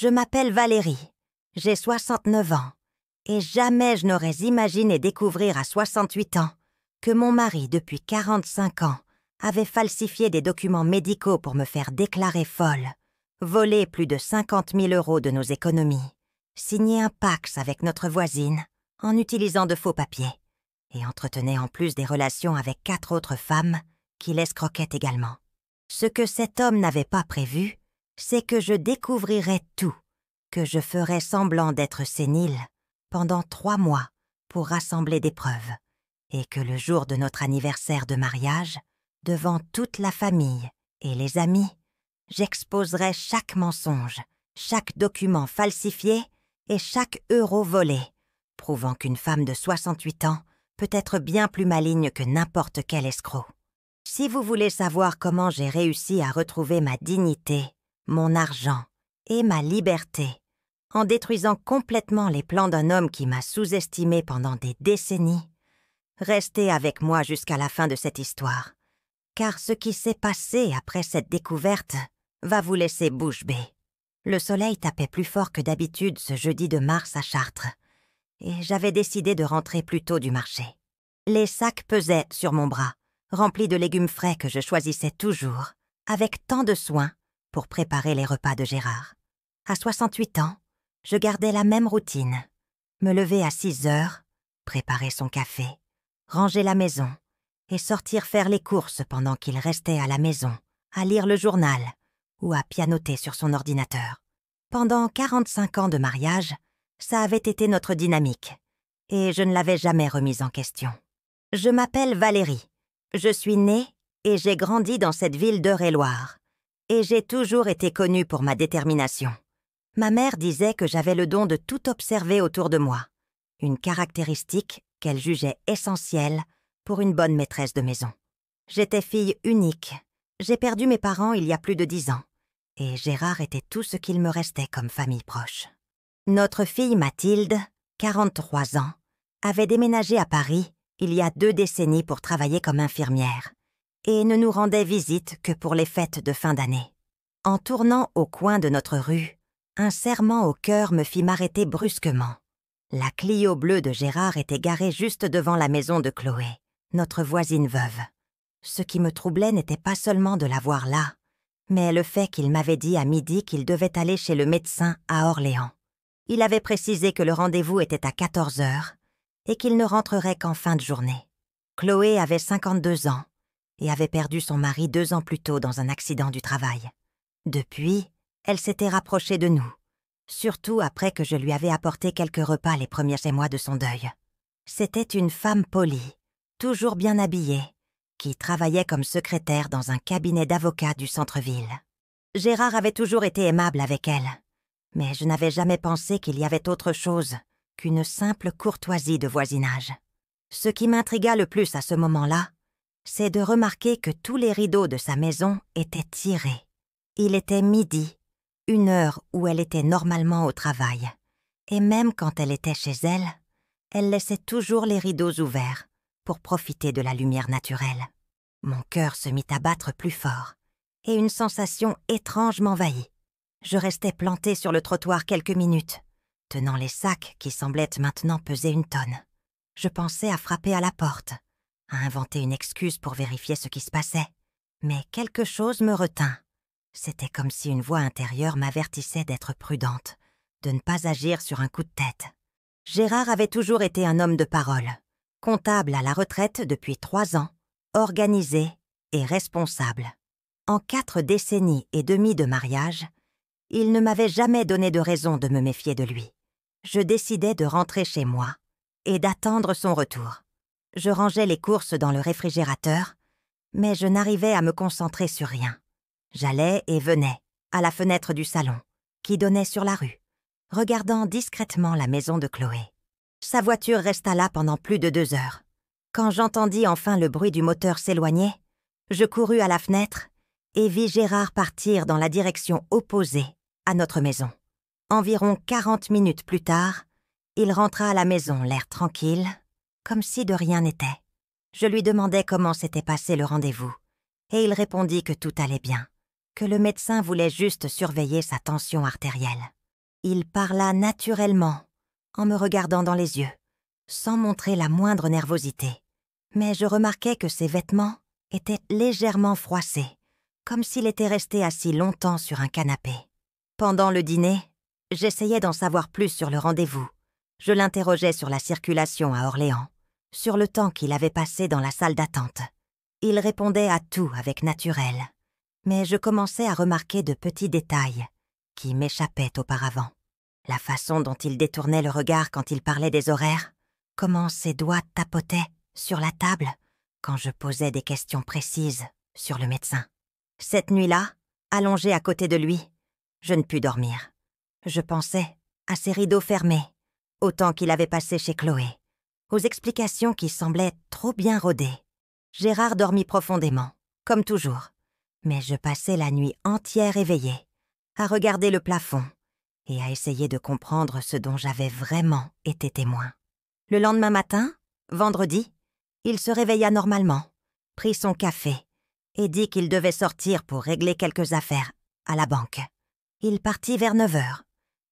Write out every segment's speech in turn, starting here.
Je m'appelle Valérie, j'ai 69 ans, et jamais je n'aurais imaginé découvrir à 68 ans que mon mari, depuis 45 ans, avait falsifié des documents médicaux pour me faire déclarer folle, volé plus de 50 000 € de nos économies, signé un Pacs avec notre voisine en utilisant de faux papiers, et entretenait en plus des relations avec 4 autres femmes qui l'escroquaient également. Ce que cet homme n'avait pas prévu, c'est que je découvrirais tout, que je ferais semblant d'être sénile pendant 3 mois pour rassembler des preuves, et que le jour de notre anniversaire de mariage, devant toute la famille et les amis, j'exposerais chaque mensonge, chaque document falsifié et chaque euro volé, prouvant qu'une femme de 68 ans peut être bien plus maligne que n'importe quel escroc. Si vous voulez savoir comment j'ai réussi à retrouver ma dignité, mon argent et ma liberté, en détruisant complètement les plans d'un homme qui m'a sous-estimé pendant des décennies, restez avec moi jusqu'à la fin de cette histoire, car ce qui s'est passé après cette découverte va vous laisser bouche bée. Le soleil tapait plus fort que d'habitude ce jeudi de mars à Chartres, et j'avais décidé de rentrer plus tôt du marché. Les sacs pesaient sur mon bras, remplis de légumes frais que je choisissais toujours, avec tant de soin, pour préparer les repas de Gérard. À 68 ans, je gardais la même routine. Me lever à 6 heures, préparer son café, ranger la maison et sortir faire les courses pendant qu'il restait à la maison, à lire le journal ou à pianoter sur son ordinateur. Pendant 45 ans de mariage, ça avait été notre dynamique et je ne l'avais jamais remise en question. Je m'appelle Valérie. Je suis née et j'ai grandi dans cette ville d'Eure-et-Loir, et j'ai toujours été connue pour ma détermination. Ma mère disait que j'avais le don de tout observer autour de moi, une caractéristique qu'elle jugeait essentielle pour une bonne maîtresse de maison. J'étais fille unique. J'ai perdu mes parents il y a plus de 10 ans, et Gérard était tout ce qu'il me restait comme famille proche. Notre fille Mathilde, 43 ans, avait déménagé à Paris il y a 2 décennies pour travailler comme infirmière, et ne nous rendait visite que pour les fêtes de fin d'année. En tournant au coin de notre rue, un serrement au cœur me fit m'arrêter brusquement. La Clio bleue de Gérard était garée juste devant la maison de Chloé, notre voisine veuve. Ce qui me troublait n'était pas seulement de la voir là, mais le fait qu'il m'avait dit à midi qu'il devait aller chez le médecin à Orléans. Il avait précisé que le rendez-vous était à 14 heures et qu'il ne rentrerait qu'en fin de journée. Chloé avait 52 ans et avait perdu son mari 2 ans plus tôt dans un accident du travail. Depuis, elle s'était rapprochée de nous, surtout après que je lui avais apporté quelques repas les premiers mois de son deuil. C'était une femme polie, toujours bien habillée, qui travaillait comme secrétaire dans un cabinet d'avocats du centre-ville. Gérard avait toujours été aimable avec elle, mais je n'avais jamais pensé qu'il y avait autre chose qu'une simple courtoisie de voisinage. Ce qui m'intrigua le plus à ce moment-là, c'est de remarquer que tous les rideaux de sa maison étaient tirés. Il était midi, une heure où elle était normalement au travail, et même quand elle était chez elle, elle laissait toujours les rideaux ouverts pour profiter de la lumière naturelle. Mon cœur se mit à battre plus fort, et une sensation étrange m'envahit. Je restai plantée sur le trottoir quelques minutes, tenant les sacs qui semblaient maintenant peser 1 tonne. Je pensais à frapper à la porte, à inventer une excuse pour vérifier ce qui se passait. Mais quelque chose me retint. C'était comme si une voix intérieure m'avertissait d'être prudente, de ne pas agir sur un coup de tête. Gérard avait toujours été un homme de parole, comptable à la retraite depuis 3 ans, organisé et responsable. En 4 décennies et demie de mariage, il ne m'avait jamais donné de raison de me méfier de lui. Je décidai de rentrer chez moi et d'attendre son retour. Je rangeais les courses dans le réfrigérateur, mais je n'arrivais à me concentrer sur rien. J'allais et venais, à la fenêtre du salon, qui donnait sur la rue, regardant discrètement la maison de Chloé. Sa voiture resta là pendant plus de 2 heures. Quand j'entendis enfin le bruit du moteur s'éloigner, je courus à la fenêtre et vis Gérard partir dans la direction opposée à notre maison. Environ 40 minutes plus tard, il rentra à la maison, l'air tranquille, comme si de rien n'était. Je lui demandai comment s'était passé le rendez-vous, et il répondit que tout allait bien, que le médecin voulait juste surveiller sa tension artérielle. Il parla naturellement, en me regardant dans les yeux, sans montrer la moindre nervosité. Mais je remarquai que ses vêtements étaient légèrement froissés, comme s'il était resté assis longtemps sur un canapé. Pendant le dîner, j'essayais d'en savoir plus sur le rendez-vous. Je l'interrogeais sur la circulation à Orléans, sur le temps qu'il avait passé dans la salle d'attente. Il répondait à tout avec naturel, mais je commençais à remarquer de petits détails qui m'échappaient auparavant. La façon dont il détournait le regard quand il parlait des horaires, comment ses doigts tapotaient sur la table quand je posais des questions précises sur le médecin. Cette nuit-là, allongée à côté de lui, je ne pus dormir. Je pensais à ses rideaux fermés, au temps qu'il avait passé chez Chloé, aux explications qui semblaient trop bien rodées. Gérard dormit profondément, comme toujours, mais je passais la nuit entière éveillée, à regarder le plafond et à essayer de comprendre ce dont j'avais vraiment été témoin. Le lendemain matin, vendredi, il se réveilla normalement, prit son café et dit qu'il devait sortir pour régler quelques affaires à la banque. Il partit vers 9 heures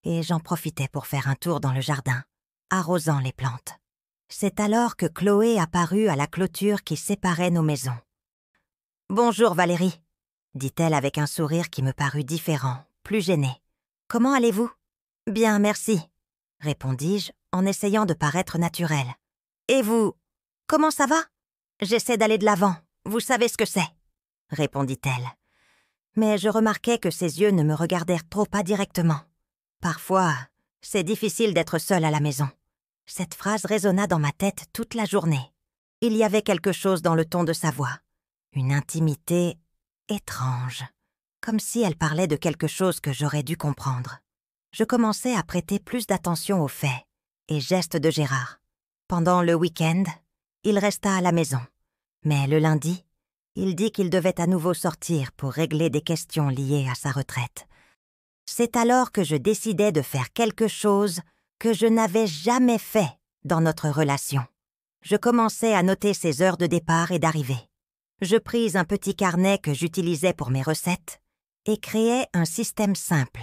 et j'en profitais pour faire un tour dans le jardin, arrosant les plantes. C'est alors que Chloé apparut à la clôture qui séparait nos maisons. « Bonjour Valérie », dit-elle avec un sourire qui me parut différent, plus gêné. « Comment allez-vous ?»« Bien, merci », répondis-je en essayant de paraître naturel. « Et vous, comment ça va ?»« J'essaie d'aller de l'avant, vous savez ce que c'est », répondit-elle. Mais je remarquai que ses yeux ne me regardèrent trop pas directement. Parfois, c'est difficile d'être seule à la maison. Cette phrase résonna dans ma tête toute la journée. Il y avait quelque chose dans le ton de sa voix, une intimité étrange, comme si elle parlait de quelque chose que j'aurais dû comprendre. Je commençai à prêter plus d'attention aux faits et gestes de Gérard. Pendant le week-end, il resta à la maison, mais le lundi, il dit qu'il devait à nouveau sortir pour régler des questions liées à sa retraite. C'est alors que je décidai de faire quelque chose que je n'avais jamais fait dans notre relation. Je commençai à noter ses heures de départ et d'arrivée. Je pris un petit carnet que j'utilisais pour mes recettes et créai un système simple.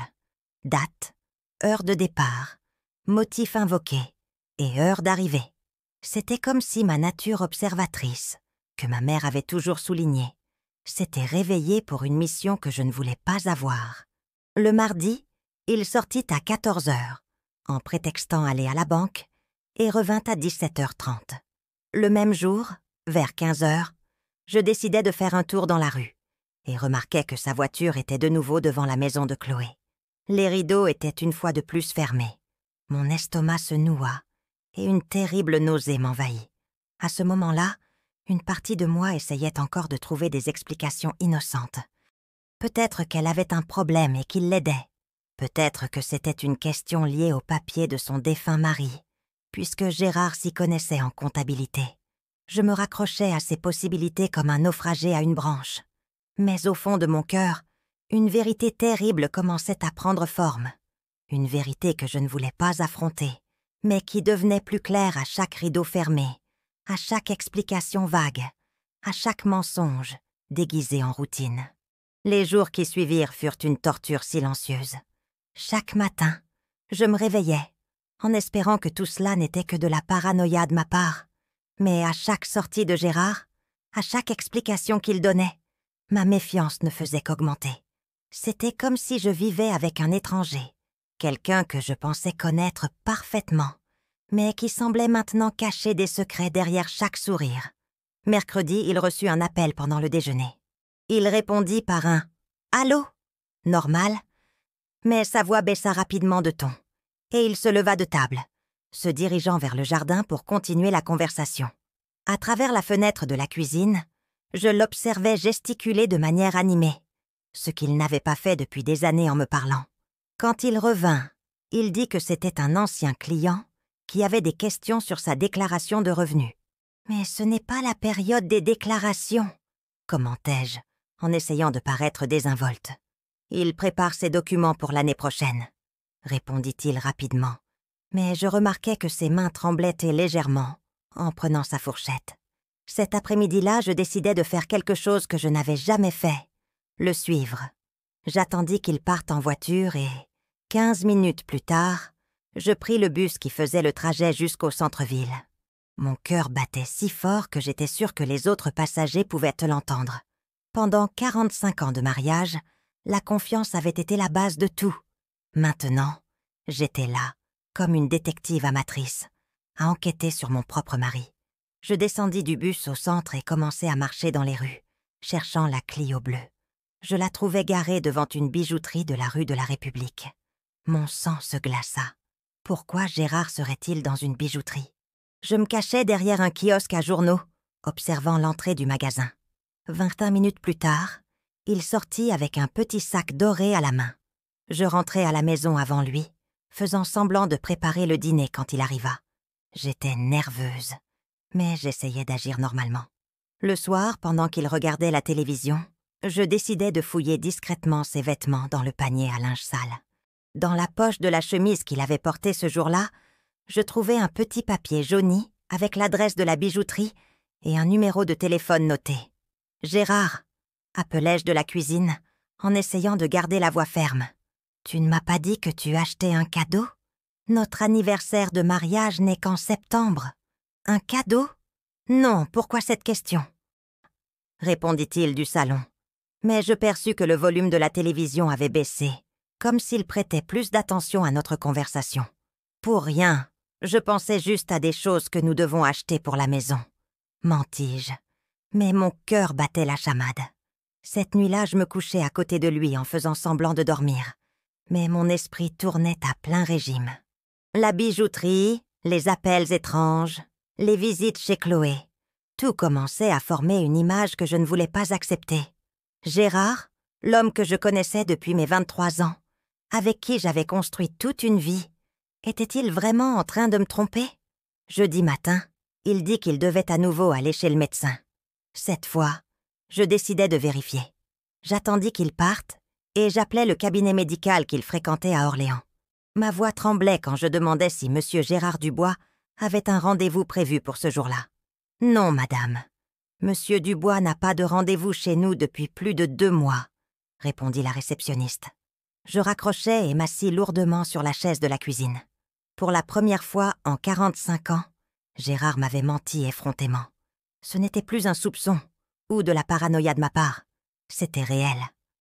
Date, heure de départ, motif invoqué et heure d'arrivée. C'était comme si ma nature observatrice, que ma mère avait toujours soulignée, s'était réveillée pour une mission que je ne voulais pas avoir. Le mardi, il sortit à 14 heures, en prétextant aller à la banque, et revint à 17h30. Le même jour, vers 15 heures, je décidai de faire un tour dans la rue, et remarquai que sa voiture était de nouveau devant la maison de Chloé. Les rideaux étaient une fois de plus fermés. Mon estomac se noua, et une terrible nausée m'envahit. À ce moment-là, une partie de moi essayait encore de trouver des explications innocentes. Peut-être qu'elle avait un problème et qu'il l'aidait. Peut-être que c'était une question liée au papier de son défunt mari, puisque Gérard s'y connaissait en comptabilité. Je me raccrochais à ces possibilités comme un naufragé à une branche. Mais au fond de mon cœur, une vérité terrible commençait à prendre forme. Une vérité que je ne voulais pas affronter, mais qui devenait plus claire à chaque rideau fermé, à chaque explication vague, à chaque mensonge déguisé en routine. Les jours qui suivirent furent une torture silencieuse. Chaque matin, je me réveillais, en espérant que tout cela n'était que de la paranoïa de ma part. Mais à chaque sortie de Gérard, à chaque explication qu'il donnait, ma méfiance ne faisait qu'augmenter. C'était comme si je vivais avec un étranger, quelqu'un que je pensais connaître parfaitement, mais qui semblait maintenant cacher des secrets derrière chaque sourire. Mercredi, il reçut un appel pendant le déjeuner. Il répondit par un « Allô ?» normal, mais sa voix baissa rapidement de ton, et il se leva de table, se dirigeant vers le jardin pour continuer la conversation. À travers la fenêtre de la cuisine, je l'observais gesticuler de manière animée, ce qu'il n'avait pas fait depuis des années en me parlant. Quand il revint, il dit que c'était un ancien client qui avait des questions sur sa déclaration de revenus. « Mais ce n'est pas la période des déclarations », commentai-je, en essayant de paraître désinvolte. « Il prépare ses documents pour l'année prochaine », répondit-il rapidement, mais je remarquai que ses mains tremblaient légèrement en prenant sa fourchette. Cet après-midi-là, je décidai de faire quelque chose que je n'avais jamais fait, le suivre. J'attendis qu'il parte en voiture et, 15 minutes plus tard, je pris le bus qui faisait le trajet jusqu'au centre-ville. Mon cœur battait si fort que j'étais sûre que les autres passagers pouvaient l'entendre. Pendant 45 ans de mariage, la confiance avait été la base de tout. Maintenant, j'étais là, comme une détective amatrice, à enquêter sur mon propre mari. Je descendis du bus au centre et commençai à marcher dans les rues, cherchant la Clio bleue. Je la trouvai garée devant une bijouterie de la rue de la République. Mon sang se glaça. Pourquoi Gérard serait-il dans une bijouterie? Je me cachai derrière un kiosque à journaux, observant l'entrée du magasin. 21 minutes plus tard, il sortit avec un petit sac doré à la main. Je rentrai à la maison avant lui, faisant semblant de préparer le dîner quand il arriva. J'étais nerveuse, mais j'essayais d'agir normalement. Le soir, pendant qu'il regardait la télévision, je décidai de fouiller discrètement ses vêtements dans le panier à linge sale. Dans la poche de la chemise qu'il avait portée ce jour-là, je trouvai un petit papier jauni avec l'adresse de la bijouterie et un numéro de téléphone noté. « Gérard », appelai-je de la cuisine, en essayant de garder la voix ferme. « Tu ne m'as pas dit que tu achetais un cadeau? Notre anniversaire de mariage n'est qu'en septembre. Un cadeau? Non, pourquoi cette question ?» répondit-il du salon. Mais je perçus que le volume de la télévision avait baissé, comme s'il prêtait plus d'attention à notre conversation. « Pour rien, je pensais juste à des choses que nous devons acheter pour la maison. » Mentis-je, mais mon cœur battait la chamade. Cette nuit-là, je me couchai à côté de lui en faisant semblant de dormir, mais mon esprit tournait à plein régime. La bijouterie, les appels étranges, les visites chez Chloé, tout commençait à former une image que je ne voulais pas accepter. Gérard, l'homme que je connaissais depuis mes 23 ans, avec qui j'avais construit toute une vie, était-il vraiment en train de me tromper? Jeudi matin, il dit qu'il devait à nouveau aller chez le médecin. Cette fois, je décidai de vérifier. J'attendis qu'il parte et j'appelai le cabinet médical qu'il fréquentait à Orléans. Ma voix tremblait quand je demandais si M. Gérard Dubois avait un rendez-vous prévu pour ce jour-là. « Non, madame. Monsieur Dubois n'a pas de rendez-vous chez nous depuis plus de 2 mois, » répondit la réceptionniste. Je raccrochai et m'assis lourdement sur la chaise de la cuisine. Pour la première fois en 45 ans, Gérard m'avait menti effrontément. Ce n'était plus un soupçon ou de la paranoïa de ma part. C'était réel.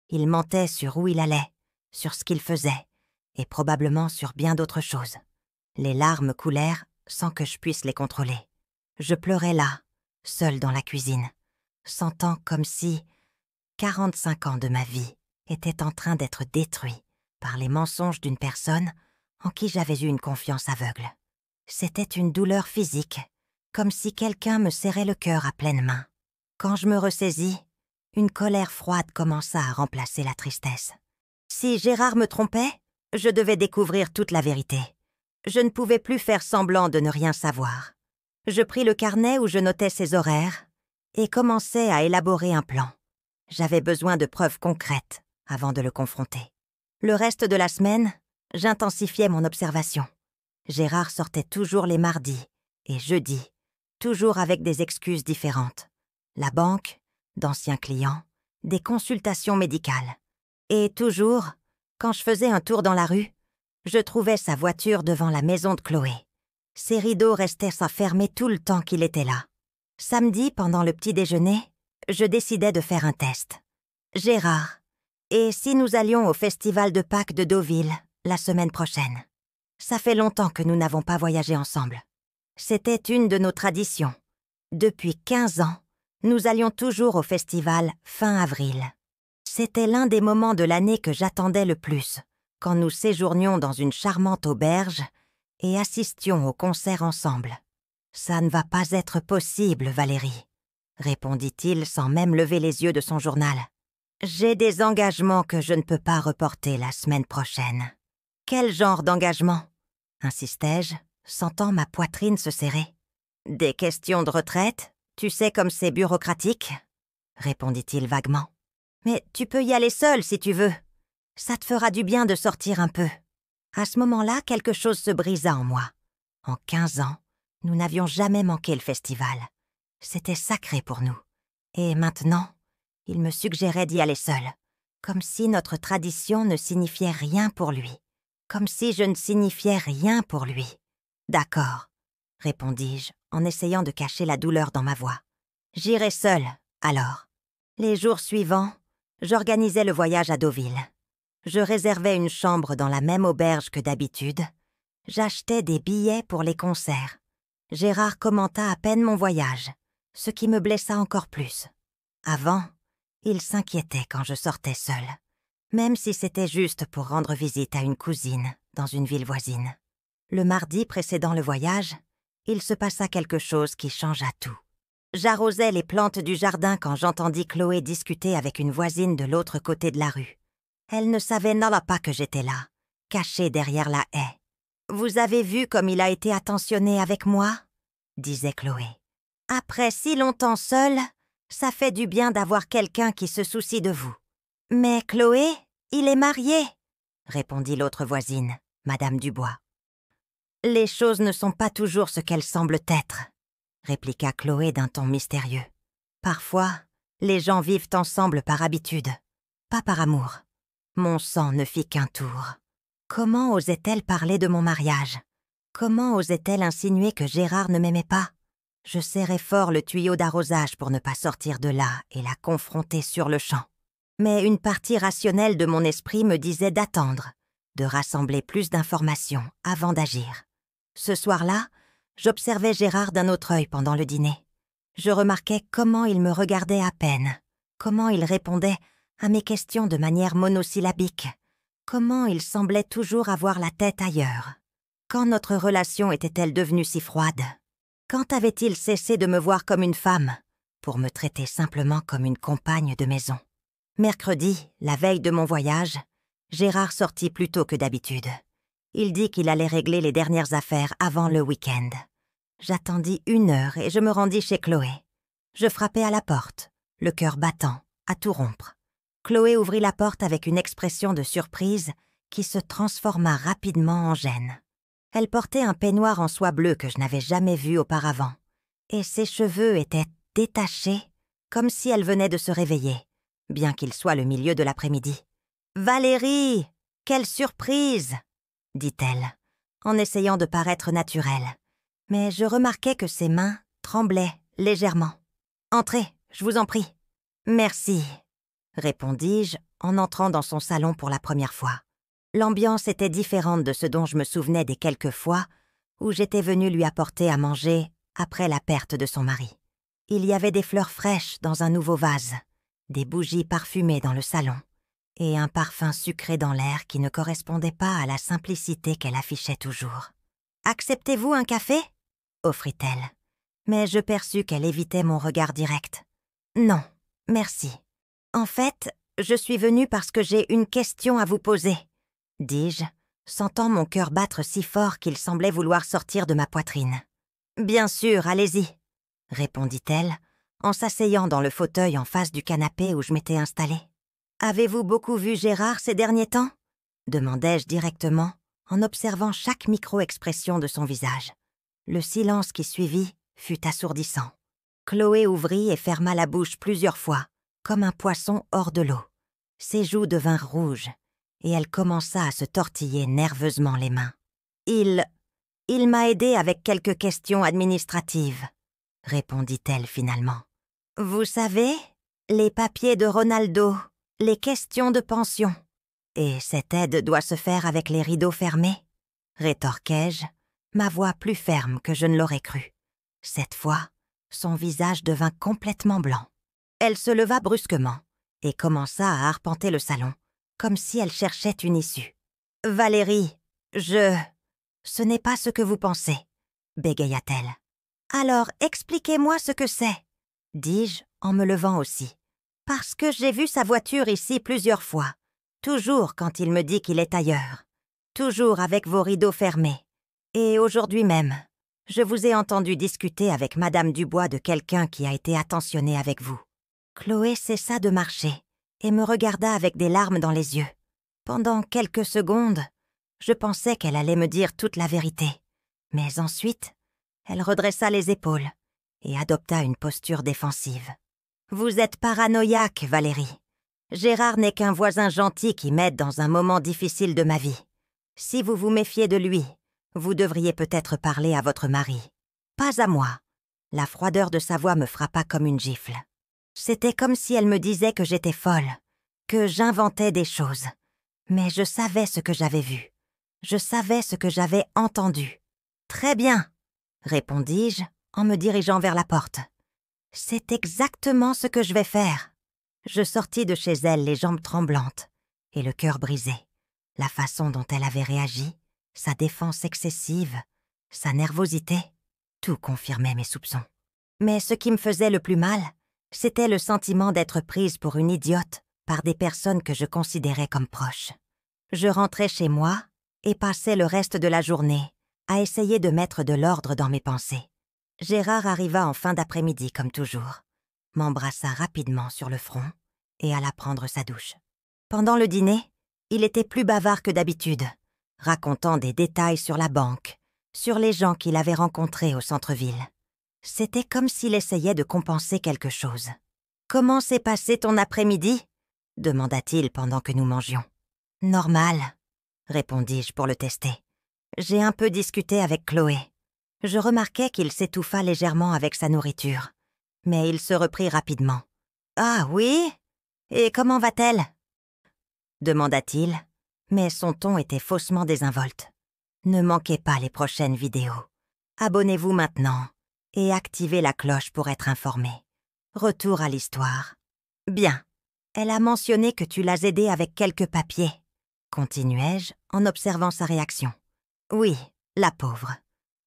Il mentait sur où il allait, sur ce qu'il faisait, et probablement sur bien d'autres choses. Les larmes coulèrent sans que je puisse les contrôler. Je pleurais là, seule dans la cuisine, sentant comme si 45 ans de ma vie étaient en train d'être détruits par les mensonges d'une personne en qui j'avais eu une confiance aveugle. C'était une douleur physique, comme si quelqu'un me serrait le cœur à pleine main. Quand je me ressaisis, une colère froide commença à remplacer la tristesse. Si Gérard me trompait, je devais découvrir toute la vérité. Je ne pouvais plus faire semblant de ne rien savoir. Je pris le carnet où je notais ses horaires et commençai à élaborer un plan. J'avais besoin de preuves concrètes avant de le confronter. Le reste de la semaine, j'intensifiais mon observation. Gérard sortait toujours les mardis et jeudis, toujours avec des excuses différentes. La banque, d'anciens clients, des consultations médicales. Et toujours, quand je faisais un tour dans la rue, je trouvais sa voiture devant la maison de Chloé. Ses rideaux restaient sans fermer tout le temps qu'il était là. Samedi, pendant le petit déjeuner, je décidai de faire un test. « Gérard, et si nous allions au festival de Pâques de Deauville la semaine prochaine? Ça fait longtemps que nous n'avons pas voyagé ensemble. C'était une de nos traditions. Depuis 15 ans, nous allions toujours au festival fin avril. C'était l'un des moments de l'année que j'attendais le plus, quand nous séjournions dans une charmante auberge et assistions au concert ensemble. « Ça ne va pas être possible, Valérie, » répondit-il sans même lever les yeux de son journal. « J'ai des engagements que je ne peux pas reporter la semaine prochaine. »« Quel genre d'engagement ?» insistai-je, sentant ma poitrine se serrer. « Des questions de retraite, tu sais comme c'est bureaucratique ?» répondit-il vaguement. « Mais tu peux y aller seule si tu veux. Ça te fera du bien de sortir un peu. » À ce moment-là, quelque chose se brisa en moi. En 15 ans, nous n'avions jamais manqué le festival. C'était sacré pour nous. Et maintenant, il me suggérait d'y aller seul, comme si notre tradition ne signifiait rien pour lui. comme si je ne signifiais rien pour lui. « D'accord, » répondis-je, en essayant de cacher la douleur dans ma voix. « J'irai seule, alors. » Les jours suivants, j'organisais le voyage à Deauville. Je réservais une chambre dans la même auberge que d'habitude. J'achetais des billets pour les concerts. Gérard commenta à peine mon voyage, ce qui me blessa encore plus. Avant, il s'inquiétait quand je sortais seule, même si c'était juste pour rendre visite à une cousine dans une ville voisine. Le mardi précédant le voyage, il se passa quelque chose qui changea tout. J'arrosais les plantes du jardin quand j'entendis Chloé discuter avec une voisine de l'autre côté de la rue. Elle ne savait nada pas que j'étais là, cachée derrière la haie. « Vous avez vu comme il a été attentionné avec moi ?» disait Chloé. « Après si longtemps seule, ça fait du bien d'avoir quelqu'un qui se soucie de vous. »« Mais Chloé, il est marié !» répondit l'autre voisine, Madame Dubois. « Les choses ne sont pas toujours ce qu'elles semblent être, » répliqua Chloé d'un ton mystérieux. « Parfois, les gens vivent ensemble par habitude, pas par amour. Mon sang ne fit qu'un tour. Comment osait-elle parler de mon mariage? Comment osait-elle insinuer que Gérard ne m'aimait pas? Je serrais fort le tuyau d'arrosage pour ne pas sortir de là et la confronter sur le champ. Mais une partie rationnelle de mon esprit me disait d'attendre, de rassembler plus d'informations avant d'agir. Ce soir-là, j'observais Gérard d'un autre œil pendant le dîner. Je remarquais comment il me regardait à peine, comment il répondait à mes questions de manière monosyllabique, comment il semblait toujours avoir la tête ailleurs. Quand notre relation était-elle devenue si froide? Quand avait-il cessé de me voir comme une femme, pour me traiter simplement comme une compagne de maison? Mercredi, la veille de mon voyage, Gérard sortit plus tôt que d'habitude. Il dit qu'il allait régler les dernières affaires avant le week-end. J'attendis 1 heure et je me rendis chez Chloé. Je frappai à la porte, le cœur battant, à tout rompre. Chloé ouvrit la porte avec une expression de surprise qui se transforma rapidement en gêne. Elle portait un peignoir en soie bleue que je n'avais jamais vu auparavant, et ses cheveux étaient détachés, comme si elle venait de se réveiller, bien qu'il soit le milieu de l'après-midi. « Valérie, quelle surprise !» dit-elle, en essayant de paraître naturelle. Mais je remarquai que ses mains tremblaient légèrement. « Entrez, je vous en prie. »« Merci », répondis-je en entrant dans son salon pour la première fois. L'ambiance était différente de ce dont je me souvenais des quelques fois où j'étais venue lui apporter à manger après la perte de son mari. Il y avait des fleurs fraîches dans un nouveau vase, des bougies parfumées dans le salon, et un parfum sucré dans l'air qui ne correspondait pas à la simplicité qu'elle affichait toujours. « Acceptez-vous un café ?» offrit-elle. Mais je perçus qu'elle évitait mon regard direct. « Non, merci. En fait, je suis venue parce que j'ai une question à vous poser. » dis-je, sentant mon cœur battre si fort qu'il semblait vouloir sortir de ma poitrine. « Bien sûr, allez-y, » répondit-elle, en s'asseyant dans le fauteuil en face du canapé où je m'étais installée. « Avez-vous beaucoup vu Gérard ces derniers temps ?» demandai-je directement, en observant chaque micro-expression de son visage. Le silence qui suivit fut assourdissant. Chloé ouvrit et ferma la bouche plusieurs fois, comme un poisson hors de l'eau. Ses joues devinrent rouges, et elle commença à se tortiller nerveusement les mains. « Il m'a aidé avec quelques questions administratives, » répondit-elle finalement. « Vous savez, les papiers de Ronaldo, les questions de pension. Et cette aide doit se faire avec les rideaux fermés, » rétorquai-je, ma voix plus ferme que je ne l'aurais cru. Cette fois, son visage devint complètement blanc. Elle se leva brusquement et commença à arpenter le salon, comme si elle cherchait une issue. « Valérie, ce n'est pas ce que vous pensez, » bégaya-t-elle. « Alors, expliquez-moi ce que c'est, » dis-je en me levant aussi. « Parce que j'ai vu sa voiture ici plusieurs fois, toujours quand il me dit qu'il est ailleurs, toujours avec vos rideaux fermés. Et aujourd'hui même, je vous ai entendu discuter avec Madame Dubois de quelqu'un qui a été attentionné avec vous. » Chloé cessa de marcher et me regarda avec des larmes dans les yeux. Pendant quelques secondes, je pensais qu'elle allait me dire toute la vérité. Mais ensuite, elle redressa les épaules et adopta une posture défensive. « Vous êtes paranoïaque, Valérie. Gérard n'est qu'un voisin gentil qui m'aide dans un moment difficile de ma vie. Si vous vous méfiez de lui, vous devriez peut-être parler à votre mari. Pas à moi. » La froideur de sa voix me frappa comme une gifle. C'était comme si elle me disait que j'étais folle, que j'inventais des choses. Mais je savais ce que j'avais vu. Je savais ce que j'avais entendu. « Très bien, » répondis-je en me dirigeant vers la porte. « C'est exactement ce que je vais faire. » Je sortis de chez elle les jambes tremblantes et le cœur brisé. La façon dont elle avait réagi, sa défense excessive, sa nervosité, tout confirmait mes soupçons. Mais ce qui me faisait le plus mal, c'était le sentiment d'être prise pour une idiote par des personnes que je considérais comme proches. Je rentrais chez moi et passais le reste de la journée à essayer de mettre de l'ordre dans mes pensées. Gérard arriva en fin d'après-midi comme toujours, m'embrassa rapidement sur le front et alla prendre sa douche. Pendant le dîner, il était plus bavard que d'habitude, racontant des détails sur la banque, sur les gens qu'il avait rencontrés au centre-ville. C'était comme s'il essayait de compenser quelque chose. « Comment s'est passé ton après-midi » demanda-t-il pendant que nous mangions. « Normal, » répondis-je pour le tester. J'ai un peu discuté avec Chloé. Je remarquai qu'il s'étouffa légèrement avec sa nourriture, mais il se reprit rapidement. « Ah oui? Et comment va-t-elle » demanda-t-il, mais son ton était faussement désinvolte. Ne manquez pas les prochaines vidéos. Abonnez-vous maintenant et activez la cloche pour être informé. Retour à l'histoire. Bien. Elle a mentionné que tu l'as aidée avec quelques papiers, continuai-je en observant sa réaction. Oui, la pauvre.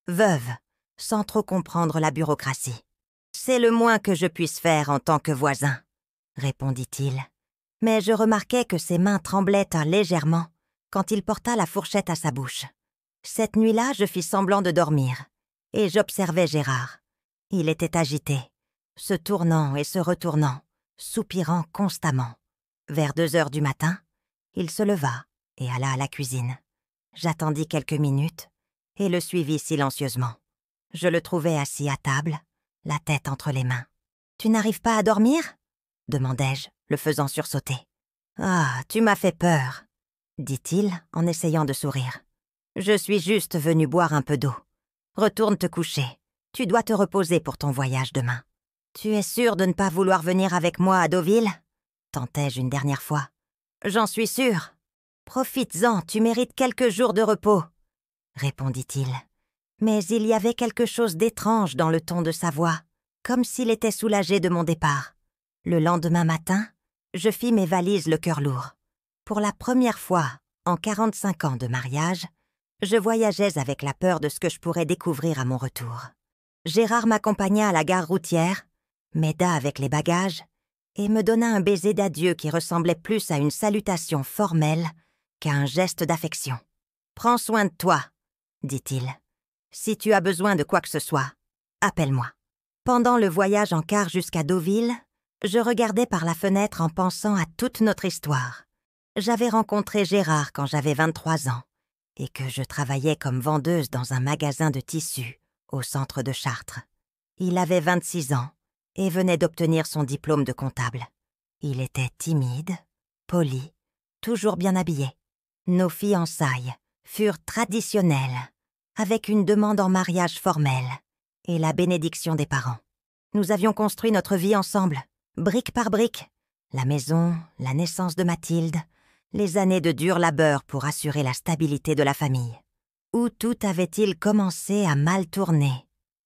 Veuve, sans trop comprendre la bureaucratie. C'est le moins que je puisse faire en tant que voisin, répondit-il. Mais je remarquai que ses mains tremblaient légèrement quand il porta la fourchette à sa bouche. Cette nuit-là, je fis semblant de dormir, et j'observais Gérard. Il était agité, se tournant et se retournant, soupirant constamment. Vers 2 heures du matin, il se leva et alla à la cuisine. J'attendis quelques minutes et le suivis silencieusement. Je le trouvai assis à table, la tête entre les mains. « Tu n'arrives pas à dormir ?» demandai-je, le faisant sursauter. « Ah, tu m'as fait peur, » dit-il en essayant de sourire. « Je suis juste venu boire un peu d'eau. Retourne te coucher. Tu dois te reposer pour ton voyage demain. »« Tu es sûr de ne pas vouloir venir avec moi à Deauville ?» tentai-je une dernière fois. « J'en suis sûr. Profites-en, tu mérites quelques jours de repos, » répondit-il. Mais il y avait quelque chose d'étrange dans le ton de sa voix, comme s'il était soulagé de mon départ. Le lendemain matin, je fis mes valises le cœur lourd. Pour la première fois, en 45 ans de mariage, je voyageais avec la peur de ce que je pourrais découvrir à mon retour. Gérard m'accompagna à la gare routière, m'aida avec les bagages et me donna un baiser d'adieu qui ressemblait plus à une salutation formelle qu'à un geste d'affection. « Prends soin de toi, » dit-il. « Si tu as besoin de quoi que ce soit, appelle-moi. » Pendant le voyage en car jusqu'à Deauville, je regardais par la fenêtre en pensant à toute notre histoire. J'avais rencontré Gérard quand j'avais 23 ans et que je travaillais comme vendeuse dans un magasin de tissus au centre de Chartres. Il avait 26 ans et venait d'obtenir son diplôme de comptable. Il était timide, poli, toujours bien habillé. Nos fiançailles furent traditionnelles, avec une demande en mariage formelle et la bénédiction des parents. Nous avions construit notre vie ensemble, brique par brique. La maison, la naissance de Mathilde, les années de dur labeur pour assurer la stabilité de la famille. Où tout avait-il commencé à mal tourner?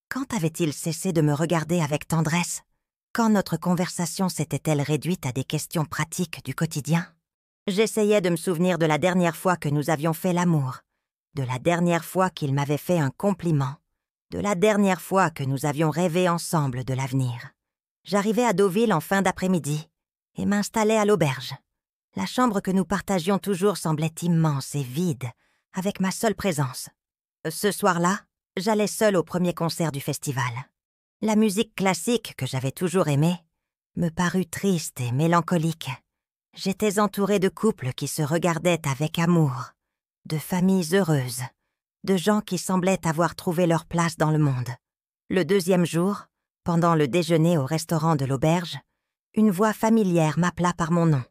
Quand avait-il cessé de me regarder avec tendresse? Quand notre conversation s'était-elle réduite à des questions pratiques du quotidien? J'essayais de me souvenir de la dernière fois que nous avions fait l'amour, de la dernière fois qu'il m'avait fait un compliment, de la dernière fois que nous avions rêvé ensemble de l'avenir. J'arrivai à Deauville en fin d'après-midi et m'installai à l'auberge. La chambre que nous partagions toujours semblait immense et vide, avec ma seule présence. Ce soir-là, j'allais seule au premier concert du festival. La musique classique que j'avais toujours aimée me parut triste et mélancolique. J'étais entourée de couples qui se regardaient avec amour, de familles heureuses, de gens qui semblaient avoir trouvé leur place dans le monde. Le deuxième jour, pendant le déjeuner au restaurant de l'auberge, une voix familière m'appela par mon nom.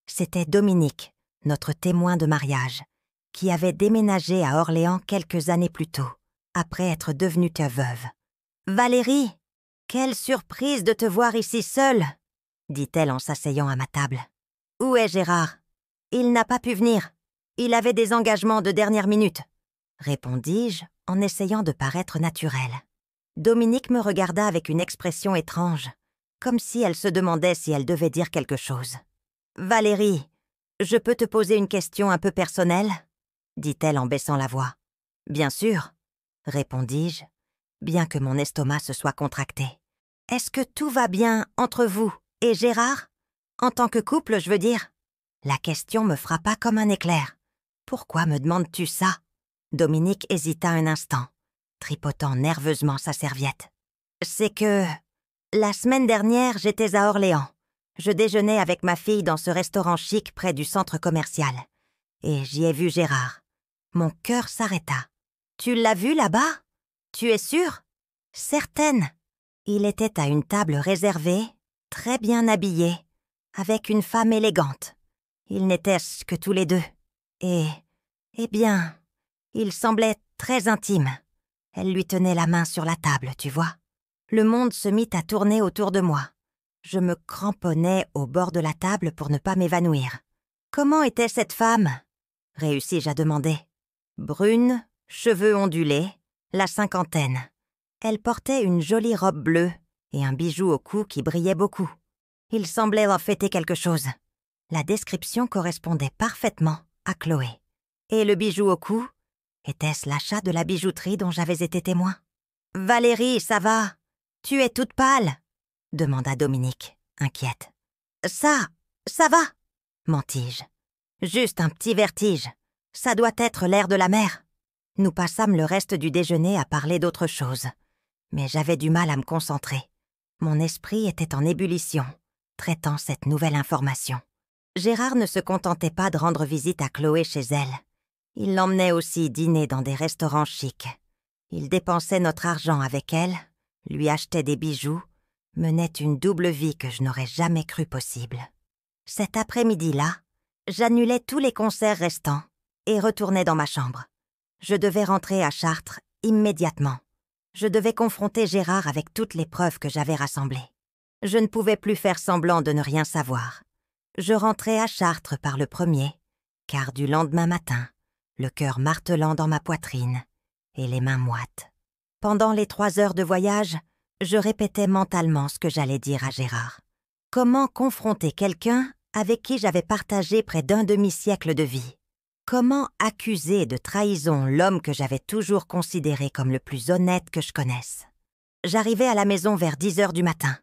C'était Dominique, notre témoin de mariage, qui avait déménagé à Orléans quelques années plus tôt, après être devenue veuve. « Valérie, quelle surprise de te voir ici seule !» dit-elle en s'asseyant à ma table. « Où est Gérard ? Il n'a pas pu venir. Il avait des engagements de dernière minute. » répondis-je en essayant de paraître naturelle. Dominique me regarda avec une expression étrange, comme si elle se demandait si elle devait dire quelque chose. « Valérie, je peux te poser une question un peu personnelle ?» dit-elle en baissant la voix. « Bien sûr, » répondis-je, bien que mon estomac se soit contracté. « Est-ce que tout va bien entre vous et Gérard? En tant que couple, je veux dire. » La question me frappa comme un éclair. « Pourquoi me demandes-tu ça ?» Dominique hésita un instant, tripotant nerveusement sa serviette. « C'est que... la semaine dernière, j'étais à Orléans. Je déjeunais avec ma fille dans ce restaurant chic près du centre commercial. Et j'y ai vu Gérard. Mon cœur s'arrêta. « Tu l'as vu là-bas? Tu es sûre? »« Certaine. Il était à une table réservée, très bien habillé, avec une femme élégante. Ils n'étaient-ce que tous les deux. Et... eh bien, il semblait très intime. Elle lui tenait la main sur la table, tu vois. Le monde se mit à tourner autour de moi. Je me cramponnais au bord de la table pour ne pas m'évanouir. « Comment était cette femme ?» réussis-je à demander. Brune, cheveux ondulés, la cinquantaine. Elle portait une jolie robe bleue et un bijou au cou qui brillait beaucoup. Il semblait en fêter quelque chose. La description correspondait parfaitement à Chloé. Et le bijou au cou, était-ce l'achat de la bijouterie dont j'avais été témoin? « Valérie, ça va? Tu es toute pâle ?» demanda Dominique, inquiète. « Ça va !» mentis-je. « Juste un petit vertige. Ça doit être l'air de la mer. » Nous passâmes le reste du déjeuner à parler d'autre chose. Mais j'avais du mal à me concentrer. Mon esprit était en ébullition, traitant cette nouvelle information. Gérard ne se contentait pas de rendre visite à Chloé chez elle. Il l'emmenait aussi dîner dans des restaurants chics. Il dépensait notre argent avec elle, lui achetait des bijoux, menait une double vie que je n'aurais jamais cru possible. Cet après-midi-là, j'annulais tous les concerts restants et retournais dans ma chambre. Je devais rentrer à Chartres immédiatement. Je devais confronter Gérard avec toutes les preuves que j'avais rassemblées. Je ne pouvais plus faire semblant de ne rien savoir. Je rentrais à Chartres par le premier, car du lendemain matin, le cœur martelant dans ma poitrine et les mains moites. Pendant les 3 heures de voyage, je répétais mentalement ce que j'allais dire à Gérard. Comment confronter quelqu'un avec qui j'avais partagé près d'un demi-siècle de vie? Comment accuser de trahison l'homme que j'avais toujours considéré comme le plus honnête que je connaisse? J'arrivai à la maison vers 10 heures du matin.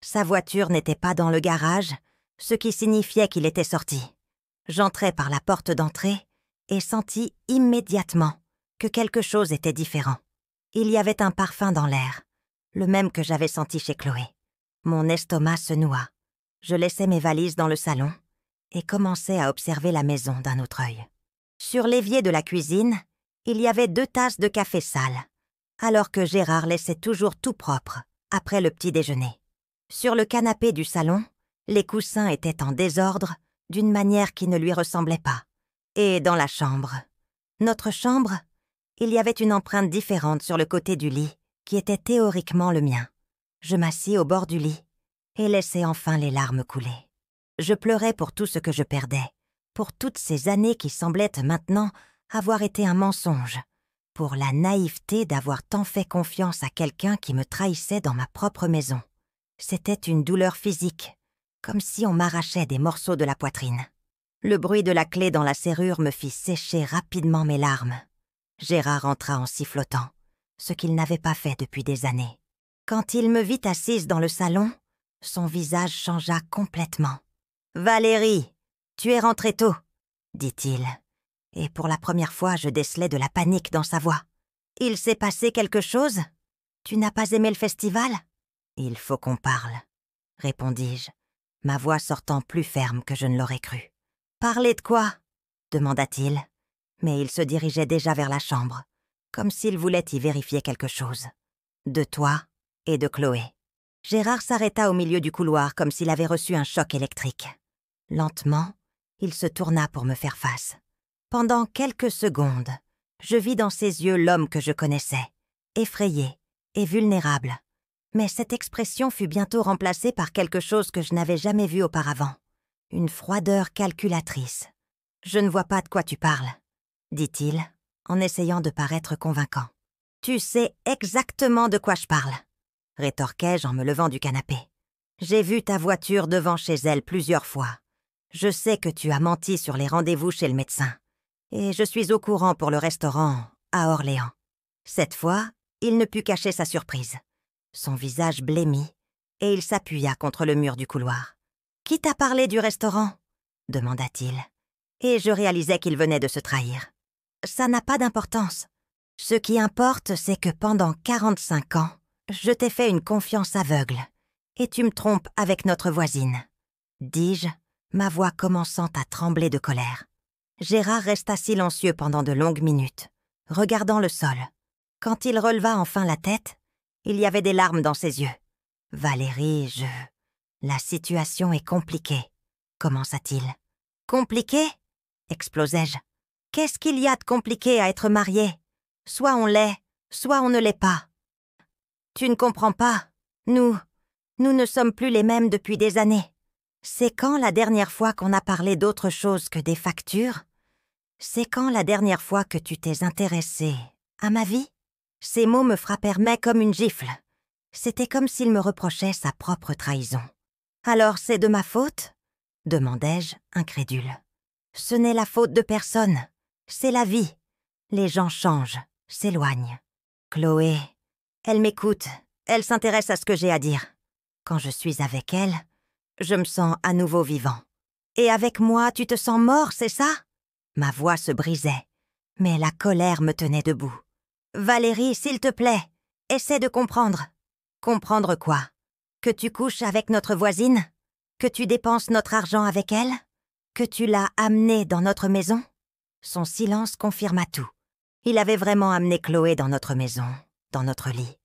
Sa voiture n'était pas dans le garage, ce qui signifiait qu'il était sorti. J'entrai par la porte d'entrée et sentis immédiatement que quelque chose était différent. Il y avait un parfum dans l'air, le même que j'avais senti chez Chloé. Mon estomac se noua. Je laissai mes valises dans le salon et commençai à observer la maison d'un autre œil. Sur l'évier de la cuisine, il y avait 2 tasses de café sales, alors que Gérard laissait toujours tout propre après le petit déjeuner. Sur le canapé du salon, les coussins étaient en désordre d'une manière qui ne lui ressemblait pas. Et dans la chambre, notre chambre, il y avait une empreinte différente sur le côté du lit qui était théoriquement le mien. Je m'assis au bord du lit et laissai enfin les larmes couler. Je pleurais pour tout ce que je perdais, pour toutes ces années qui semblaient maintenant avoir été un mensonge, pour la naïveté d'avoir tant fait confiance à quelqu'un qui me trahissait dans ma propre maison. C'était une douleur physique, comme si on m'arrachait des morceaux de la poitrine. Le bruit de la clé dans la serrure me fit sécher rapidement mes larmes. Gérard entra en sifflotant, ce qu'il n'avait pas fait depuis des années. Quand il me vit assise dans le salon, son visage changea complètement. « Valérie, tu es rentrée tôt, » dit-il. Et pour la première fois, je décelai de la panique dans sa voix. « Il s'est passé quelque chose? Tu n'as pas aimé le festival? »« Il faut qu'on parle, » répondis-je, ma voix sortant plus ferme que je ne l'aurais cru. « Parler de quoi ?» demanda-t-il, mais il se dirigeait déjà vers la chambre, comme s'il voulait y vérifier quelque chose. « De toi et de Chloé. » Gérard s'arrêta au milieu du couloir comme s'il avait reçu un choc électrique. Lentement, il se tourna pour me faire face. Pendant quelques secondes, je vis dans ses yeux l'homme que je connaissais, effrayé et vulnérable. Mais cette expression fut bientôt remplacée par quelque chose que je n'avais jamais vu auparavant. Une froideur calculatrice. « Je ne vois pas de quoi tu parles », dit-il, en essayant de paraître convaincant. « Tu sais exactement de quoi je parle », rétorquai-je en me levant du canapé. « J'ai vu ta voiture devant chez elle plusieurs fois. Je sais que tu as menti sur les rendez-vous chez le médecin. Et je suis au courant pour le restaurant à Orléans. » Cette fois, il ne put cacher sa surprise. Son visage blêmit, et il s'appuya contre le mur du couloir. « Qui t'a parlé du restaurant ?» demanda-t-il. Et je réalisais qu'il venait de se trahir. « Ça n'a pas d'importance. Ce qui importe, c'est que pendant 45 ans, je t'ai fait une confiance aveugle, et tu me trompes avec notre voisine. » dis-je, ma voix commençant à trembler de colère. Gérard resta silencieux pendant de longues minutes, regardant le sol. Quand il releva enfin la tête, il y avait des larmes dans ses yeux. « Valérie, La situation est compliquée, » commença-t-il. « Compliquée ?» explosai-je. « Qu'est-ce qu'il y a de compliqué à être marié? Soit on l'est, soit on ne l'est pas. Tu ne comprends pas. Nous ne sommes plus les mêmes depuis des années. C'est quand la dernière fois qu'on a parlé d'autre chose que des factures? C'est quand la dernière fois que tu t'es intéressé à ma vie? » Ces mots me frappèrent mais comme une gifle. C'était comme s'il me reprochait sa propre trahison. « Alors c'est de ma faute ?» demandai-je, incrédule. « Ce n'est la faute de personne. C'est la vie. Les gens changent, s'éloignent. Chloé, elle m'écoute, elle s'intéresse à ce que j'ai à dire. Quand je suis avec elle, je me sens à nouveau vivant. Et avec moi, tu te sens mort, c'est ça ?» Ma voix se brisait, mais la colère me tenait debout. « Valérie, s'il te plaît, essaie de comprendre. » « Comprendre quoi? Que tu couches avec notre voisine? Que tu dépenses notre argent avec elle? Que tu l'as amenée dans notre maison ?» Son silence confirma tout. Il avait vraiment amené Chloé dans notre maison, dans notre lit.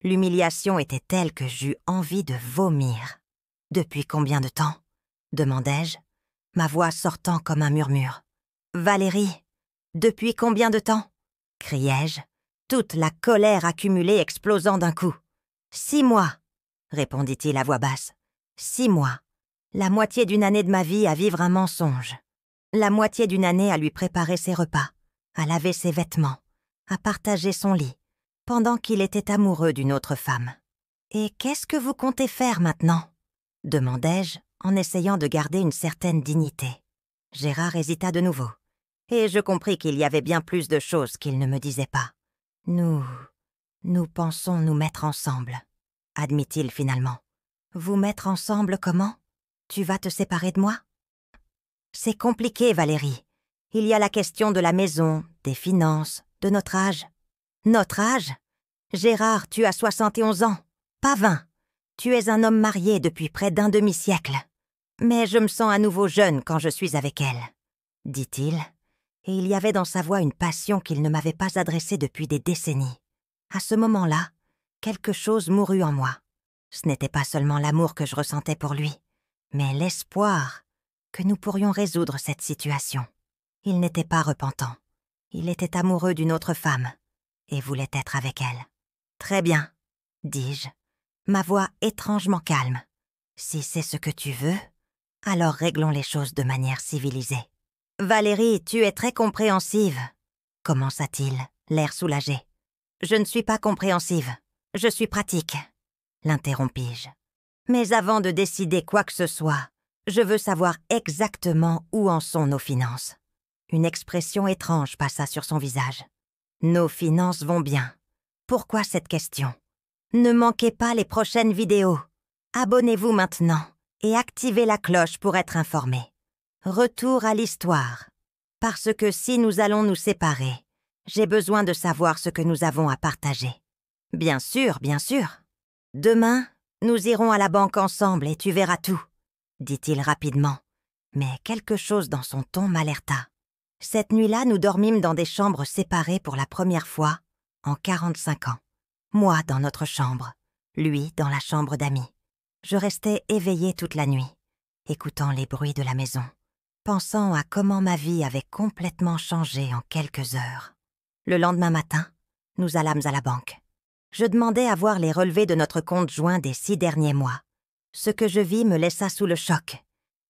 L'humiliation était telle que j'eus envie de vomir. « Depuis combien de temps ?» demandai-je, ma voix sortant comme un murmure. « Valérie, depuis combien de temps ?» criai-je, toute la colère accumulée explosant d'un coup. « 6 mois, » répondit-il à voix basse. « 6 mois. La moitié d'une année de ma vie à vivre un mensonge. La moitié d'une année à lui préparer ses repas, à laver ses vêtements, à partager son lit, pendant qu'il était amoureux d'une autre femme. Et qu'est-ce que vous comptez faire maintenant ?» demandai-je, en essayant de garder une certaine dignité. Gérard hésita de nouveau, et je compris qu'il y avait bien plus de choses qu'il ne me disait pas. « Nous pensons nous mettre ensemble, » admit-il finalement. « Vous mettre ensemble comment? Tu vas te séparer de moi? » C'est compliqué, Valérie. Il y a la question de la maison, des finances, de notre âge. Notre âge? Gérard, tu as 71 ans, pas 20. Tu es un homme marié depuis près d'un demi-siècle. Mais je me sens à nouveau jeune quand je suis avec elle, dit-il, et il y avait dans sa voix une passion qu'il ne m'avait pas adressée depuis des décennies. À ce moment-là, quelque chose mourut en moi. Ce n'était pas seulement l'amour que je ressentais pour lui, mais l'espoir que nous pourrions résoudre cette situation. Il n'était pas repentant. Il était amoureux d'une autre femme et voulait être avec elle. « Très bien, » dis-je, ma voix étrangement calme. « Si c'est ce que tu veux, alors réglons les choses de manière civilisée. »« Valérie, tu es très compréhensive, » commença-t-il, l'air soulagé. « Je ne suis pas compréhensive, je suis pratique, » l'interrompis-je. « Mais avant de décider quoi que ce soit, je veux savoir exactement où en sont nos finances. » Une expression étrange passa sur son visage. « Nos finances vont bien. Pourquoi cette question? Ne manquez pas les prochaines vidéos. Abonnez-vous maintenant et activez la cloche pour être informé. Retour à l'histoire. Parce que si nous allons nous séparer, j'ai besoin de savoir ce que nous avons à partager. » « Bien sûr, bien sûr. Demain, nous irons à la banque ensemble et tu verras tout, » dit-il rapidement. Mais quelque chose dans son ton m'alerta. Cette nuit-là, nous dormîmes dans des chambres séparées pour la première fois en 45 ans. Moi dans notre chambre, lui dans la chambre d'amis. Je restais éveillée toute la nuit, écoutant les bruits de la maison, pensant à comment ma vie avait complètement changé en quelques heures. Le lendemain matin, nous allâmes à la banque. Je demandai à voir les relevés de notre compte joint des 6 derniers mois. Ce que je vis me laissa sous le choc.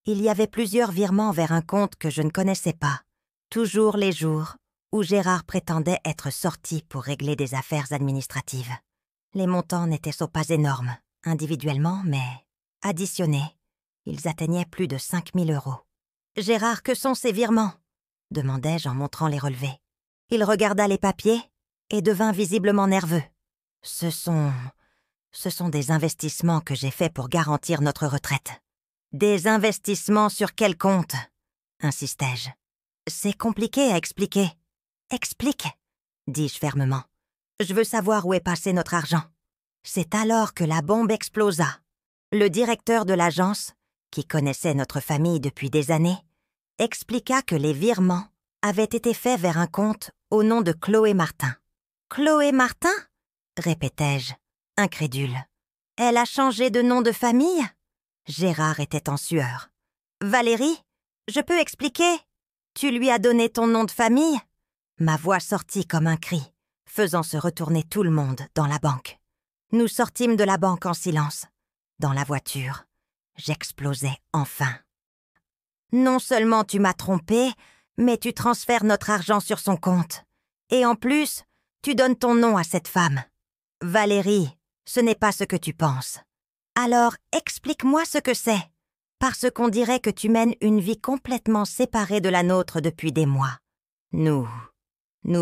Il y avait plusieurs virements vers un compte que je ne connaissais pas, toujours les jours où Gérard prétendait être sorti pour régler des affaires administratives. Les montants n'étaient pas énormes, individuellement, mais additionnés, ils atteignaient plus de 5 000 €. « Gérard, que sont ces virements ?» demandai-je en montrant les relevés. Il regarda les papiers et devint visiblement nerveux. « Ce sont des investissements que j'ai faits pour garantir notre retraite. »« Des investissements sur quel compte ?» insistai-je. « C'est compliqué à expliquer. »« Explique !» dis-je fermement. « Je veux savoir où est passé notre argent. » C'est alors que la bombe explosa. Le directeur de l'agence, qui connaissait notre famille depuis des années, expliqua que les virements avaient été faits vers un compte au nom de Chloé Martin. « Chloé Martin ?» répétai-je, incrédule. « Elle a changé de nom de famille ?» Gérard était en sueur. « Valérie, je peux expliquer. Tu lui as donné ton nom de famille ?» Ma voix sortit comme un cri, faisant se retourner tout le monde dans la banque. Nous sortîmes de la banque en silence. Dans la voiture, j'explosai enfin. « Non seulement tu m'as trompé, mais tu transfères notre argent sur son compte. Et en plus, tu donnes ton nom à cette femme. Valérie, ce n'est pas ce que tu penses. Alors explique-moi ce que c'est, parce qu'on dirait que tu mènes une vie complètement séparée de la nôtre depuis des mois. Nous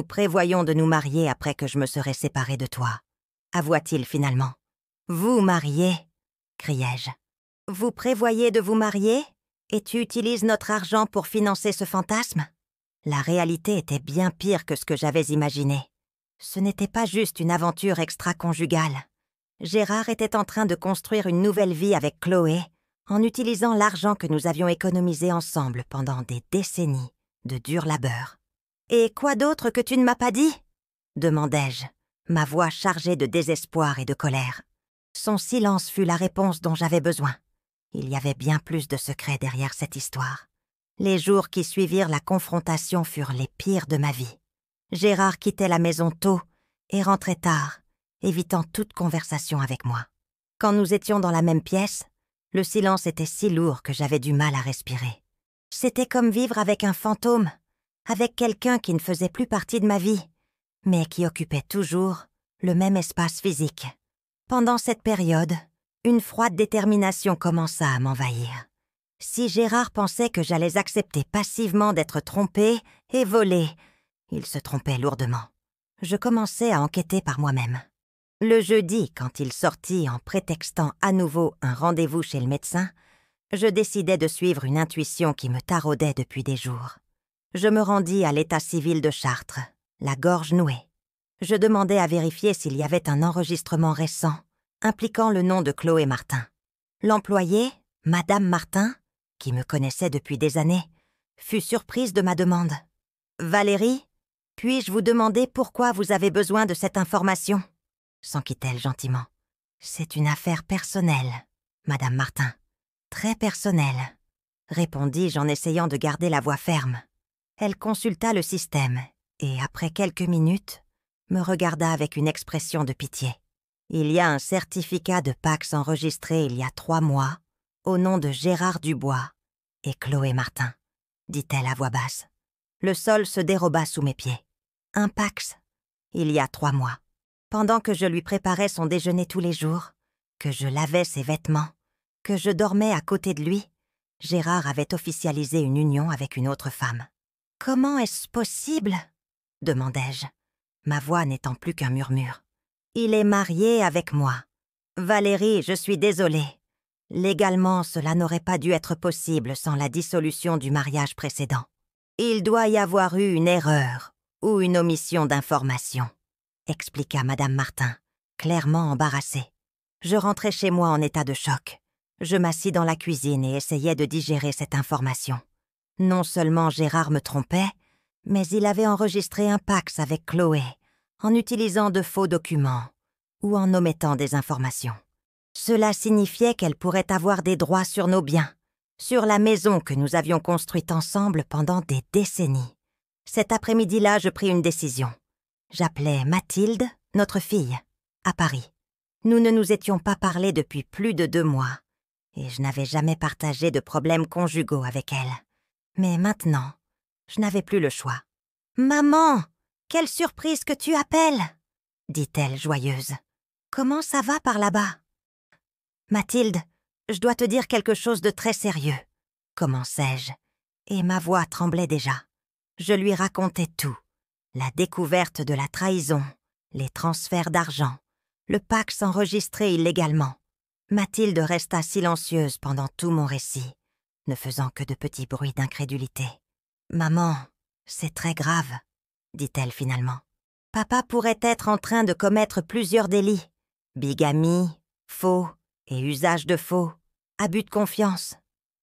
prévoyons de nous marier après que je me serai séparée de toi. » avoua-t-il finalement. « Vous marier ?» criai-je. « Vous prévoyez de vous marier et tu utilises notre argent pour financer ce fantasme ?» La réalité était bien pire que ce que j'avais imaginé. Ce n'était pas juste une aventure extra-conjugale. Gérard était en train de construire une nouvelle vie avec Chloé en utilisant l'argent que nous avions économisé ensemble pendant des décennies de dur labeur. « Et quoi d'autre que tu ne m'as pas dit ?» demandai-je, ma voix chargée de désespoir et de colère. Son silence fut la réponse dont j'avais besoin. Il y avait bien plus de secrets derrière cette histoire. Les jours qui suivirent la confrontation furent les pires de ma vie. Gérard quittait la maison tôt et rentrait tard, évitant toute conversation avec moi. Quand nous étions dans la même pièce, le silence était si lourd que j'avais du mal à respirer. C'était comme vivre avec un fantôme, avec quelqu'un qui ne faisait plus partie de ma vie, mais qui occupait toujours le même espace physique. Pendant cette période, une froide détermination commença à m'envahir. Si Gérard pensait que j'allais accepter passivement d'être trompée et volée, il se trompait lourdement. Je commençais à enquêter par moi-même. Le jeudi, quand il sortit en prétextant à nouveau un rendez-vous chez le médecin, je décidai de suivre une intuition qui me taraudait depuis des jours. Je me rendis à l'état civil de Chartres, la gorge nouée. Je demandai à vérifier s'il y avait un enregistrement récent impliquant le nom de Chloé Martin. L'employée, Madame Martin, qui me connaissait depuis des années, fut surprise de ma demande. « Valérie, puis-je vous demander pourquoi vous avez besoin de cette information ?» s'enquit-elle gentiment. « C'est une affaire personnelle, Madame Martin. Très personnelle, » répondis-je en essayant de garder la voix ferme. Elle consulta le système et, après quelques minutes, me regarda avec une expression de pitié. « Il y a un certificat de Pacs enregistré il y a 3 mois, au nom de Gérard Dubois et Chloé Martin, » dit-elle à voix basse. Le sol se déroba sous mes pieds. Un Pacs, il y a 3 mois. Pendant que je lui préparais son déjeuner tous les jours, que je lavais ses vêtements, que je dormais à côté de lui, Gérard avait officialisé une union avec une autre femme. « Comment est-ce possible ?» demandai-je, ma voix n'étant plus qu'un murmure. « Il est marié avec moi. Valérie, je suis désolée. Légalement, cela n'aurait pas dû être possible sans la dissolution du mariage précédent. Il doit y avoir eu une erreur ou une omission d'information, » expliqua Madame Martin, clairement embarrassée. Je rentrai chez moi en état de choc. Je m'assis dans la cuisine et essayais de digérer cette information. Non seulement Gérard me trompait, mais il avait enregistré un Pacs avec Chloé, en utilisant de faux documents ou en omettant des informations. Cela signifiait qu'elle pourrait avoir des droits sur nos biens, sur la maison que nous avions construite ensemble pendant des décennies. Cet après-midi-là, je pris une décision. J'appelais Mathilde, notre fille, à Paris. Nous ne nous étions pas parlé depuis plus de 2 mois, et je n'avais jamais partagé de problèmes conjugaux avec elle. Mais maintenant, je n'avais plus le choix. « Maman, quelle surprise que tu appelles !» dit-elle joyeuse. « Comment ça va par là-bas ?»« Mathilde, je dois te dire quelque chose de très sérieux. » commençai-je, et ma voix tremblait déjà. Je lui racontais tout. La découverte de la trahison, les transferts d'argent, le Pacs enregistré illégalement. Mathilde resta silencieuse pendant tout mon récit, ne faisant que de petits bruits d'incrédulité. « Maman, c'est très grave, » dit-elle finalement. « Papa pourrait être en train de commettre plusieurs délits. Bigamie, faux et usage de faux, abus de confiance. »«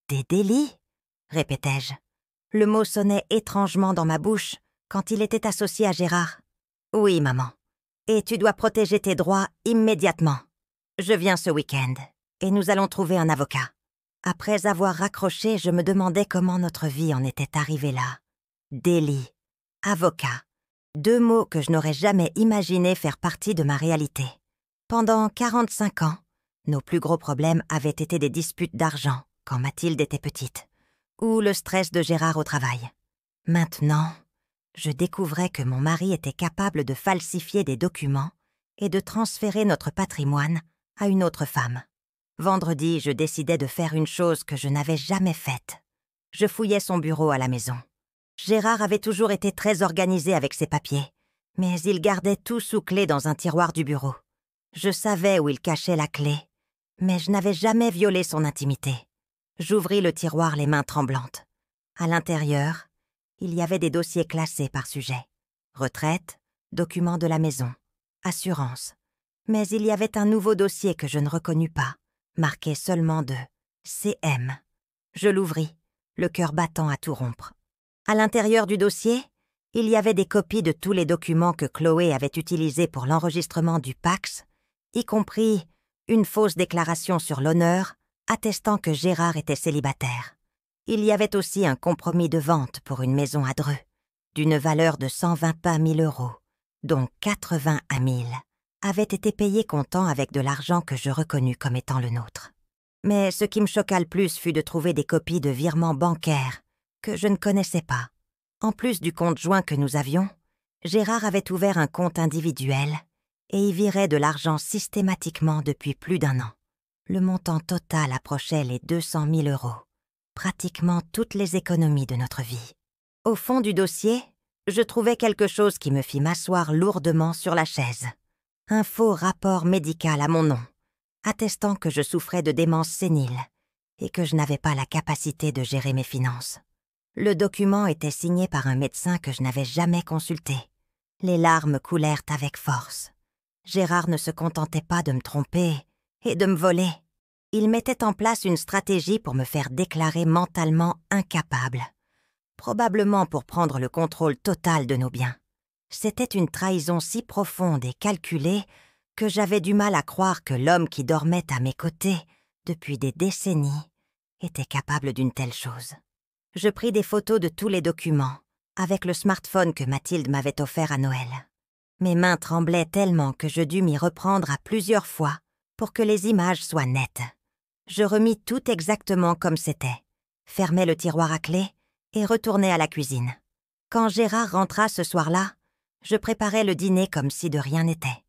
Des délits ?» répétai-je. Le mot sonnait étrangement dans ma bouche quand il était associé à Gérard. « Oui, maman. Et tu dois protéger tes droits immédiatement. Je viens ce week-end et nous allons trouver un avocat. » Après avoir raccroché, je me demandais comment notre vie en était arrivée là. Délit, avocat, 2 mots que je n'aurais jamais imaginé faire partie de ma réalité. Pendant 45 ans, nos plus gros problèmes avaient été des disputes d'argent quand Mathilde était petite, ou le stress de Gérard au travail. Maintenant, je découvrais que mon mari était capable de falsifier des documents et de transférer notre patrimoine à une autre femme. Vendredi, je décidai de faire une chose que je n'avais jamais faite. Je fouillais son bureau à la maison. Gérard avait toujours été très organisé avec ses papiers, mais il gardait tout sous clé dans un tiroir du bureau. Je savais où il cachait la clé, mais je n'avais jamais violé son intimité. J'ouvris le tiroir les mains tremblantes. À l'intérieur, il y avait des dossiers classés par sujet. Retraite, documents de la maison, assurance. Mais il y avait un nouveau dossier que je ne reconnus pas, marqué seulement de CM. Je l'ouvris, le cœur battant à tout rompre. À l'intérieur du dossier, il y avait des copies de tous les documents que Chloé avait utilisés pour l'enregistrement du Pacs, y compris une fausse déclaration sur l'honneur attestant que Gérard était célibataire. Il y avait aussi un compromis de vente pour une maison à Dreux, d'une valeur de 120 000 €, dont 80 à 1000 avaient été payés comptant avec de l'argent que je reconnus comme étant le nôtre. Mais ce qui me choqua le plus fut de trouver des copies de virements bancaires que je ne connaissais pas. En plus du compte joint que nous avions, Gérard avait ouvert un compte individuel et y virait de l'argent systématiquement depuis plus d'1 an. Le montant total approchait les 200 000 €, pratiquement toutes les économies de notre vie. Au fond du dossier, je trouvais quelque chose qui me fit m'asseoir lourdement sur la chaise. Un faux rapport médical à mon nom, attestant que je souffrais de démence sénile et que je n'avais pas la capacité de gérer mes finances. Le document était signé par un médecin que je n'avais jamais consulté. Les larmes coulèrent avec force. Gérard ne se contentait pas de me tromper et de me voler. Il mettait en place une stratégie pour me faire déclarer mentalement incapable, probablement pour prendre le contrôle total de nos biens. C'était une trahison si profonde et calculée que j'avais du mal à croire que l'homme qui dormait à mes côtés depuis des décennies était capable d'une telle chose. Je pris des photos de tous les documents, avec le smartphone que Mathilde m'avait offert à Noël. Mes mains tremblaient tellement que je dus m'y reprendre à plusieurs fois pour que les images soient nettes. Je remis tout exactement comme c'était, fermai le tiroir à clé et retournai à la cuisine. Quand Gérard rentra ce soir-là, je préparais le dîner comme si de rien n'était.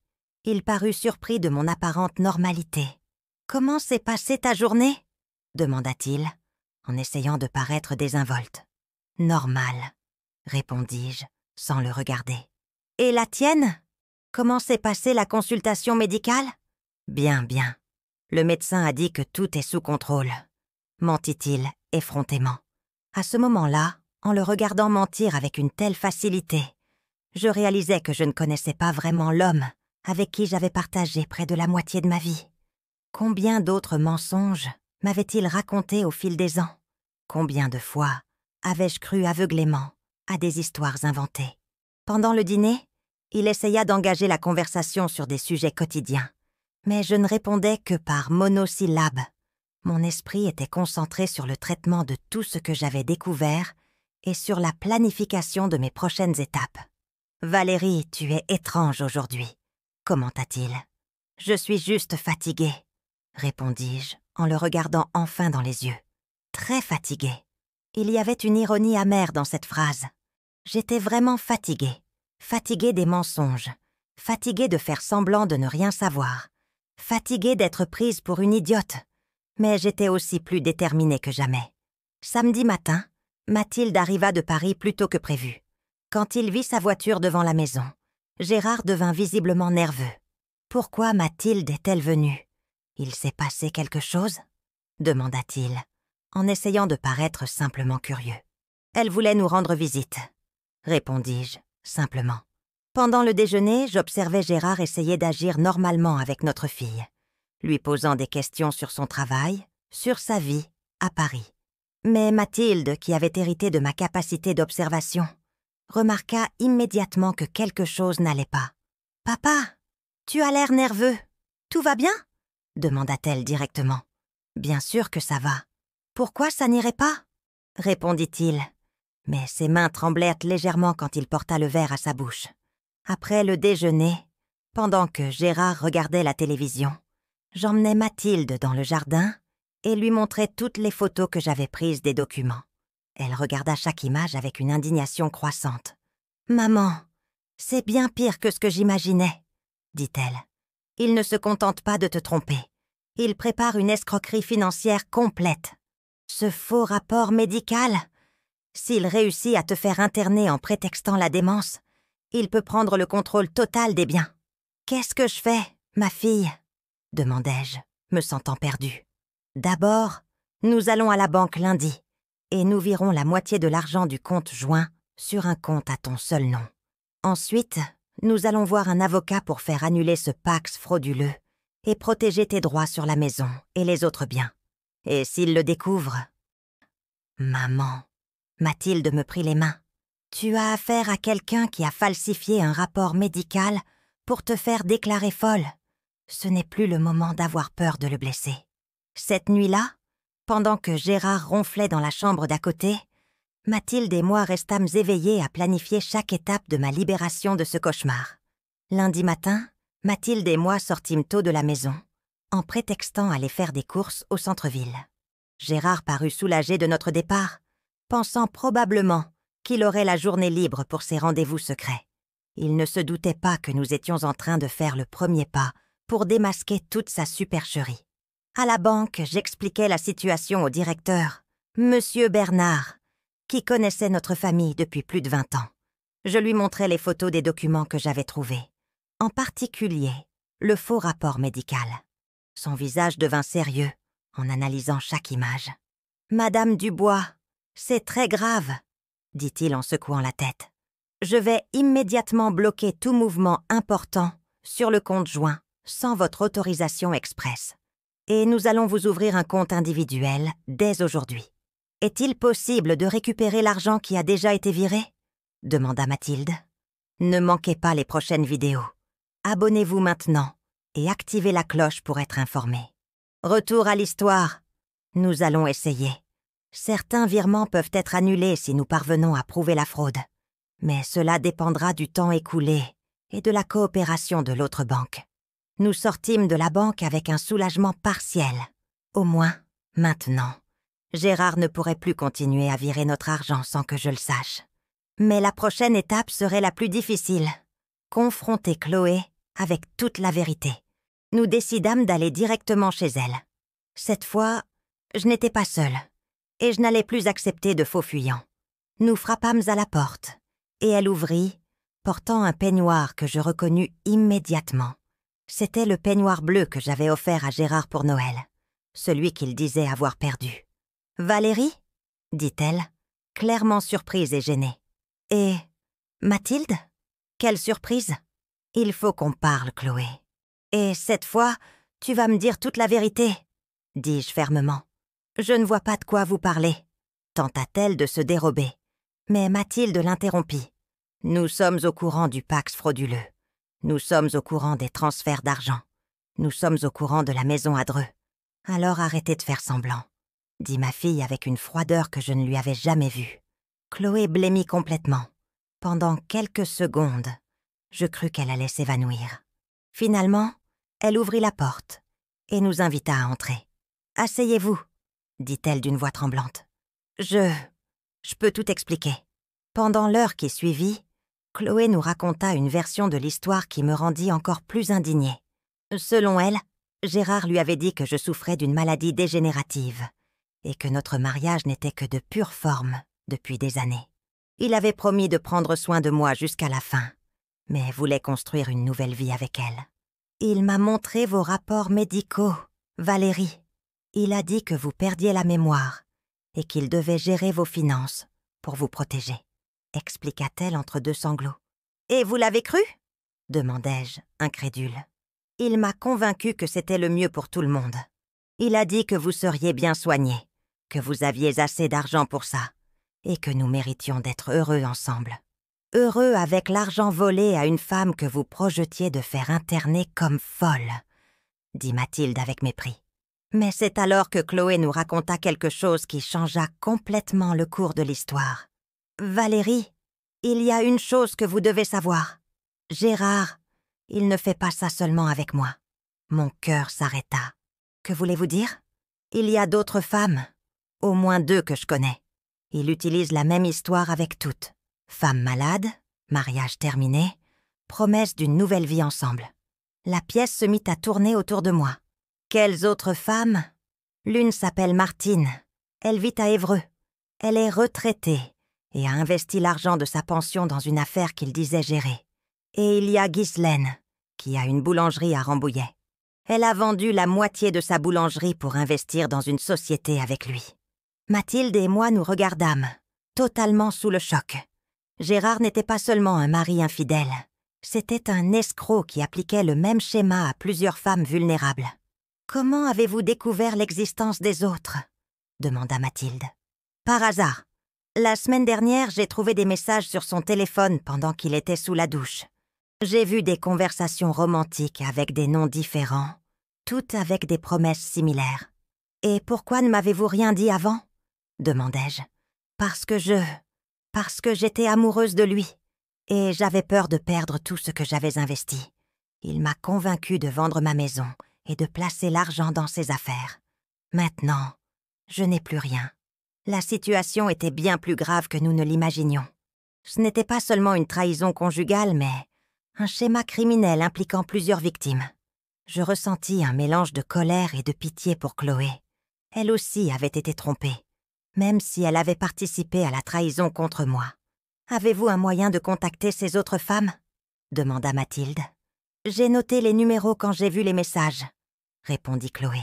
Il parut surpris de mon apparente normalité. « Comment s'est passée ta journée ?» demanda-t-il, en essayant de paraître désinvolte. « Normal, » répondis-je, sans le regarder. « Et la tienne ? Comment s'est passée la consultation médicale ? » « Bien, bien. Le médecin a dit que tout est sous contrôle, » mentit-il effrontément. À ce moment-là, en le regardant mentir avec une telle facilité, je réalisais que je ne connaissais pas vraiment l'homme avec qui j'avais partagé près de la moitié de ma vie. Combien d'autres mensonges m'avait-il racontés au fil des ans? Combien de fois avais-je cru aveuglément à des histoires inventées? Pendant le dîner, il essaya d'engager la conversation sur des sujets quotidiens, mais je ne répondais que par monosyllabes. Mon esprit était concentré sur le traitement de tout ce que j'avais découvert et sur la planification de mes prochaines étapes. « Valérie, tu es étrange aujourd'hui, » commenta-t-il. « Je suis juste fatiguée, » répondis-je en le regardant enfin dans les yeux. Très fatiguée. Il y avait une ironie amère dans cette phrase. J'étais vraiment fatiguée. Fatiguée des mensonges. Fatiguée de faire semblant de ne rien savoir. Fatiguée d'être prise pour une idiote. Mais j'étais aussi plus déterminée que jamais. Samedi matin, Mathilde arriva de Paris plus tôt que prévu. Quand il vit sa voiture devant la maison, Gérard devint visiblement nerveux. Pourquoi Mathilde est-elle venue? Il s'est passé quelque chose? Demanda-t-il, en essayant de paraître simplement curieux. Elle voulait nous rendre visite, répondis-je, simplement. Pendant le déjeuner, j'observais Gérard essayer d'agir normalement avec notre fille, lui posant des questions sur son travail, sur sa vie, à Paris. Mais Mathilde, qui avait hérité de ma capacité d'observation, remarqua immédiatement que quelque chose n'allait pas. « Papa, tu as l'air nerveux. Tout va bien ?» demanda-t-elle directement. « Bien sûr que ça va. Pourquoi ça n'irait pas ?» répondit-il. Mais ses mains tremblèrent légèrement quand il porta le verre à sa bouche. Après le déjeuner, pendant que Gérard regardait la télévision, j'emmenai Mathilde dans le jardin et lui montrai toutes les photos que j'avais prises des documents. Elle regarda chaque image avec une indignation croissante. « Maman, c'est bien pire que ce que j'imaginais, » dit-elle. « Il ne se contente pas de te tromper. Il prépare une escroquerie financière complète. Ce faux rapport médical, s'il réussit à te faire interner en prétextant la démence, il peut prendre le contrôle total des biens. « Qu'est-ce que je fais, ma fille ?» demandai-je, me sentant perdue. « D'abord, nous allons à la banque lundi et nous virons la moitié de l'argent du compte joint sur un compte à ton seul nom. Ensuite, nous allons voir un avocat pour faire annuler ce Pacs frauduleux et protéger tes droits sur la maison et les autres biens. Et s'il le découvre... » Maman, Mathilde me prit les mains. « Tu as affaire à quelqu'un qui a falsifié un rapport médical pour te faire déclarer folle. Ce n'est plus le moment d'avoir peur de le blesser. » Cette nuit-là, pendant que Gérard ronflait dans la chambre d'à côté, Mathilde et moi restâmes éveillés à planifier chaque étape de ma libération de ce cauchemar. Lundi matin, Mathilde et moi sortîmes tôt de la maison, en prétextant aller faire des courses au centre-ville. Gérard parut soulagé de notre départ, pensant probablement qu'il aurait la journée libre pour ses rendez-vous secrets. Il ne se doutait pas que nous étions en train de faire le premier pas pour démasquer toute sa supercherie. À la banque, j'expliquai la situation au directeur, Monsieur Bernard, qui connaissait notre famille depuis plus de 20 ans. Je lui montrai les photos des documents que j'avais trouvés, en particulier le faux rapport médical. Son visage devint sérieux en analysant chaque image. « Madame Dubois, c'est très grave, » dit-il en secouant la tête. « Je vais immédiatement bloquer tout mouvement important sur le compte joint sans votre autorisation expresse. Et nous allons vous ouvrir un compte individuel dès aujourd'hui. Est-il possible de récupérer l'argent qui a déjà été viré ?» demanda Mathilde. « Ne manquez pas les prochaines vidéos. Abonnez-vous maintenant et activez la cloche pour être informé. Retour à l'histoire. Nous allons essayer. Certains virements peuvent être annulés si nous parvenons à prouver la fraude. Mais cela dépendra du temps écoulé et de la coopération de l'autre banque. » Nous sortîmes de la banque avec un soulagement partiel. Au moins, maintenant, Gérard ne pourrait plus continuer à virer notre argent sans que je le sache. Mais la prochaine étape serait la plus difficile. Confronter Chloé avec toute la vérité. Nous décidâmes d'aller directement chez elle. Cette fois, je n'étais pas seule, et je n'allais plus accepter de faux fuyants. Nous frappâmes à la porte, et elle ouvrit, portant un peignoir que je reconnus immédiatement. C'était le peignoir bleu que j'avais offert à Gérard pour Noël, celui qu'il disait avoir perdu. « Valérie ?» dit-elle, clairement surprise et gênée. « Et Mathilde ? Quelle surprise ! Il faut qu'on parle, Chloé. Et cette fois, tu vas me dire toute la vérité, dis-je fermement. Je ne vois pas de quoi vous parler, tenta-t-elle de se dérober. Mais Mathilde l'interrompit. Nous sommes au courant du Pacs frauduleux. Nous sommes au courant des transferts d'argent. Nous sommes au courant de la maison à Dreux. Alors arrêtez de faire semblant, dit ma fille avec une froideur que je ne lui avais jamais vue. Chloé blêmit complètement. Pendant quelques secondes, je crus qu'elle allait s'évanouir. Finalement, elle ouvrit la porte et nous invita à entrer. « Asseyez-vous », dit-elle d'une voix tremblante. Je peux tout expliquer. » Pendant l'heure qui suivit, Chloé nous raconta une version de l'histoire qui me rendit encore plus indignée. Selon elle, Gérard lui avait dit que je souffrais d'une maladie dégénérative et que notre mariage n'était que de pure forme depuis des années. Il avait promis de prendre soin de moi jusqu'à la fin, mais voulait construire une nouvelle vie avec elle. Il m'a montré vos rapports médicaux, Valérie. Il a dit que vous perdiez la mémoire et qu'il devait gérer vos finances pour vous protéger, expliqua-t-elle entre deux sanglots. « Et vous l'avez cru ?» demandai-je, incrédule. Il m'a convaincu que c'était le mieux pour tout le monde. Il a dit que vous seriez bien soignés, que vous aviez assez d'argent pour ça, et que nous méritions d'être heureux ensemble. Heureux avec l'argent volé à une femme que vous projetiez de faire interner comme folle, dit Mathilde avec mépris. Mais c'est alors que Chloé nous raconta quelque chose qui changea complètement le cours de l'histoire. « Valérie, il y a une chose que vous devez savoir. Gérard, il ne fait pas ça seulement avec moi. » Mon cœur s'arrêta. « Que voulez-vous dire ? Il y a d'autres femmes, au moins 2 que je connais. Il utilise la même histoire avec toutes. Femme malade, mariage terminé, promesse d'une nouvelle vie ensemble. » La pièce se mit à tourner autour de moi. Quelles autres femmes ? L'une s'appelle Martine. Elle vit à Évreux. Elle est retraitée et a investi l'argent de sa pension dans une affaire qu'il disait gérer. Et il y a Ghislaine, qui a une boulangerie à Rambouillet. Elle a vendu la moitié de sa boulangerie pour investir dans une société avec lui. Mathilde et moi nous regardâmes, totalement sous le choc. Gérard n'était pas seulement un mari infidèle, c'était un escroc qui appliquait le même schéma à plusieurs femmes vulnérables. « Comment avez-vous découvert l'existence des autres ?» demanda Mathilde. « Par hasard. La semaine dernière, j'ai trouvé des messages sur son téléphone pendant qu'il était sous la douche. J'ai vu des conversations romantiques avec des noms différents, toutes avec des promesses similaires. « Et pourquoi ne m'avez-vous rien dit avant ?» demandai-je. « Parce que j'étais amoureuse de lui, et j'avais peur de perdre tout ce que j'avais investi. Il m'a convaincue de vendre ma maison et de placer l'argent dans ses affaires. Maintenant, je n'ai plus rien. La situation était bien plus grave que nous ne l'imaginions. Ce n'était pas seulement une trahison conjugale, mais un schéma criminel impliquant plusieurs victimes. Je ressentis un mélange de colère et de pitié pour Chloé. Elle aussi avait été trompée, même si elle avait participé à la trahison contre moi. « Avez-vous un moyen de contacter ces autres femmes ?» demanda Mathilde. « J'ai noté les numéros quand j'ai vu les messages, » répondit Chloé.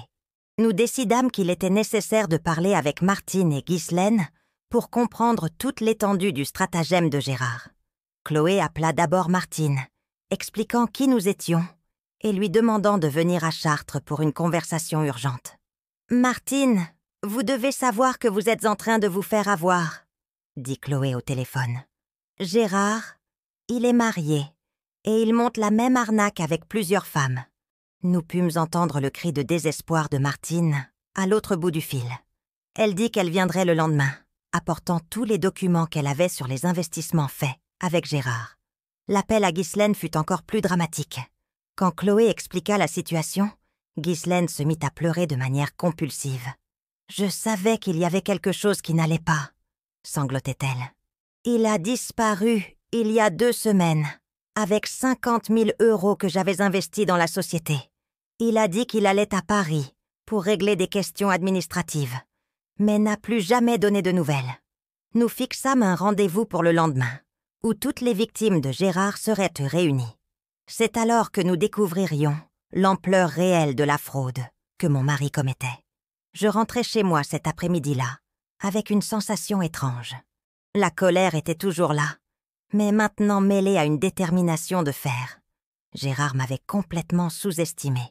Nous décidâmes qu'il était nécessaire de parler avec Martine et Ghislaine pour comprendre toute l'étendue du stratagème de Gérard. Chloé appela d'abord Martine, expliquant qui nous étions et lui demandant de venir à Chartres pour une conversation urgente. « Martine, vous devez savoir que vous êtes en train de vous faire avoir, » dit Chloé au téléphone. « Gérard, il est marié et il monte la même arnaque avec plusieurs femmes. » Nous pûmes entendre le cri de désespoir de Martine à l'autre bout du fil. Elle dit qu'elle viendrait le lendemain, apportant tous les documents qu'elle avait sur les investissements faits avec Gérard. L'appel à Ghislaine fut encore plus dramatique. Quand Chloé expliqua la situation, Ghislaine se mit à pleurer de manière compulsive. « Je savais qu'il y avait quelque chose qui n'allait pas, » sanglotait-elle. « Il a disparu il y a 2 semaines. Avec 50 000 € que j'avais investis dans la société. Il a dit qu'il allait à Paris pour régler des questions administratives, mais n'a plus jamais donné de nouvelles. Nous fixâmes un rendez-vous pour le lendemain, où toutes les victimes de Gérard seraient réunies. C'est alors que nous découvririons l'ampleur réelle de la fraude que mon mari commettait. Je rentrais chez moi cet après-midi-là, avec une sensation étrange. La colère était toujours là, mais maintenant mêlée à une détermination de fer. Gérard m'avait complètement sous-estimé.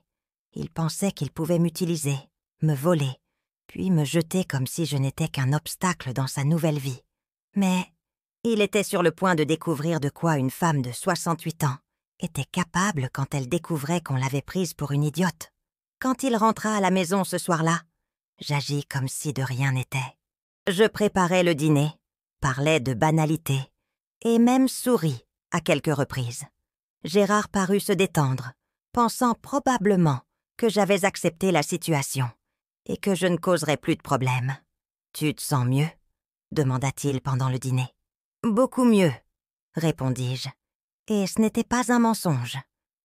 Il pensait qu'il pouvait m'utiliser, me voler, puis me jeter comme si je n'étais qu'un obstacle dans sa nouvelle vie. Mais il était sur le point de découvrir de quoi une femme de 68 ans était capable quand elle découvrait qu'on l'avait prise pour une idiote. Quand il rentra à la maison ce soir-là, j'agis comme si de rien n'était. Je préparais le dîner, parlais de banalités, et même souris à quelques reprises. Gérard parut se détendre, pensant probablement que j'avais accepté la situation et que je ne causerais plus de problème. « Tu te sens mieux ?» demanda-t-il pendant le dîner. « Beaucoup mieux », répondis-je. Et ce n'était pas un mensonge.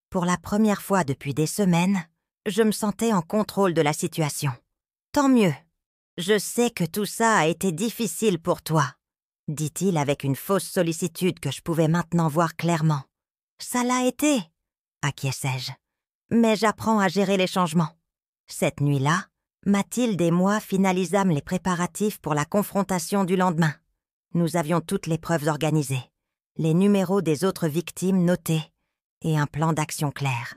Pour la première fois depuis des semaines, je me sentais en contrôle de la situation. « Tant mieux. Je sais que tout ça a été difficile pour toi, » dit-il avec une fausse sollicitude que je pouvais maintenant voir clairement. « Ça l'a été, » acquiesçai-je. « Mais j'apprends à gérer les changements. » Cette nuit-là, Mathilde et moi finalisâmes les préparatifs pour la confrontation du lendemain. Nous avions toutes les preuves organisées, les numéros des autres victimes notés et un plan d'action clair.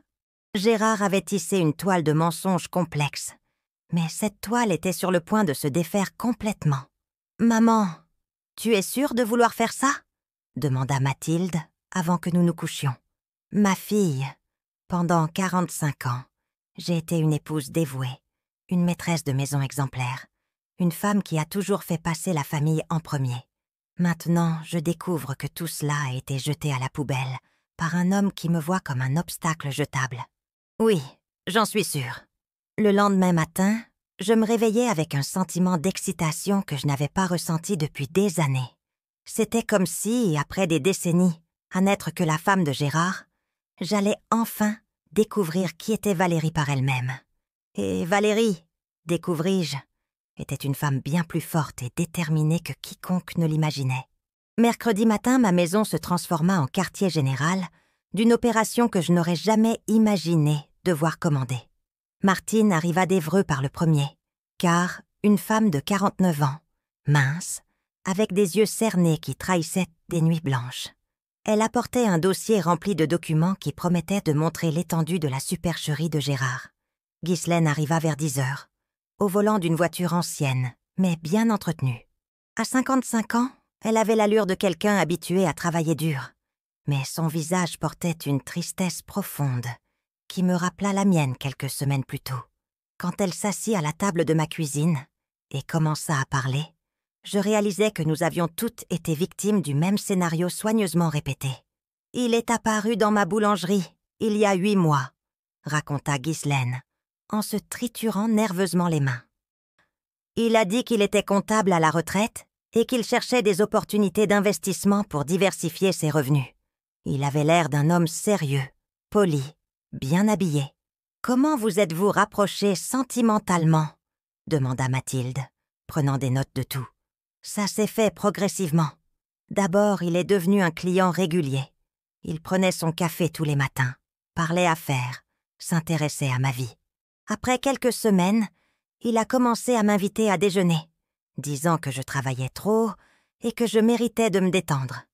Gérard avait tissé une toile de mensonges complexe, mais cette toile était sur le point de se défaire complètement. « Maman, tu es sûre de vouloir faire ça ?» demanda Mathilde avant que nous nous couchions. « Ma fille, pendant 45 ans, j'ai été une épouse dévouée, une maîtresse de maison exemplaire, une femme qui a toujours fait passer la famille en premier. Maintenant, je découvre que tout cela a été jeté à la poubelle par un homme qui me voit comme un obstacle jetable. Oui, j'en suis sûre. » Le lendemain matin, je me réveillais avec un sentiment d'excitation que je n'avais pas ressenti depuis des années. C'était comme si, après des décennies, à n'être que la femme de Gérard, j'allais enfin découvrir qui était Valérie par elle-même. Et Valérie, découvris-je, était une femme bien plus forte et déterminée que quiconque ne l'imaginait. Mercredi matin, ma maison se transforma en quartier général d'une opération que je n'aurais jamais imaginé devoir commander. Martine arriva d'Évreux par le premier, car une femme de 49 ans, mince, avec des yeux cernés qui trahissaient des nuits blanches. Elle apportait un dossier rempli de documents qui promettaient de montrer l'étendue de la supercherie de Gérard. Ghislaine arriva vers 10 heures, au volant d'une voiture ancienne, mais bien entretenue. À 55 ans, elle avait l'allure de quelqu'un habitué à travailler dur, mais son visage portait une tristesse profonde qui me rappela la mienne quelques semaines plus tôt. Quand elle s'assit à la table de ma cuisine et commença à parler, je réalisais que nous avions toutes été victimes du même scénario soigneusement répété. « Il est apparu dans ma boulangerie, il y a 8 mois, » raconta Ghislaine, en se triturant nerveusement les mains. « Il a dit qu'il était comptable à la retraite et qu'il cherchait des opportunités d'investissement pour diversifier ses revenus. Il avait l'air d'un homme sérieux, poli, bien habillé. « Comment vous êtes-vous rapprochés sentimentalement ?» demanda Mathilde, prenant des notes de tout. « Ça s'est fait progressivement. D'abord, il est devenu un client régulier. Il prenait son café tous les matins, parlait affaires, s'intéressait à ma vie. Après quelques semaines, il a commencé à m'inviter à déjeuner, disant que je travaillais trop et que je méritais de me détendre.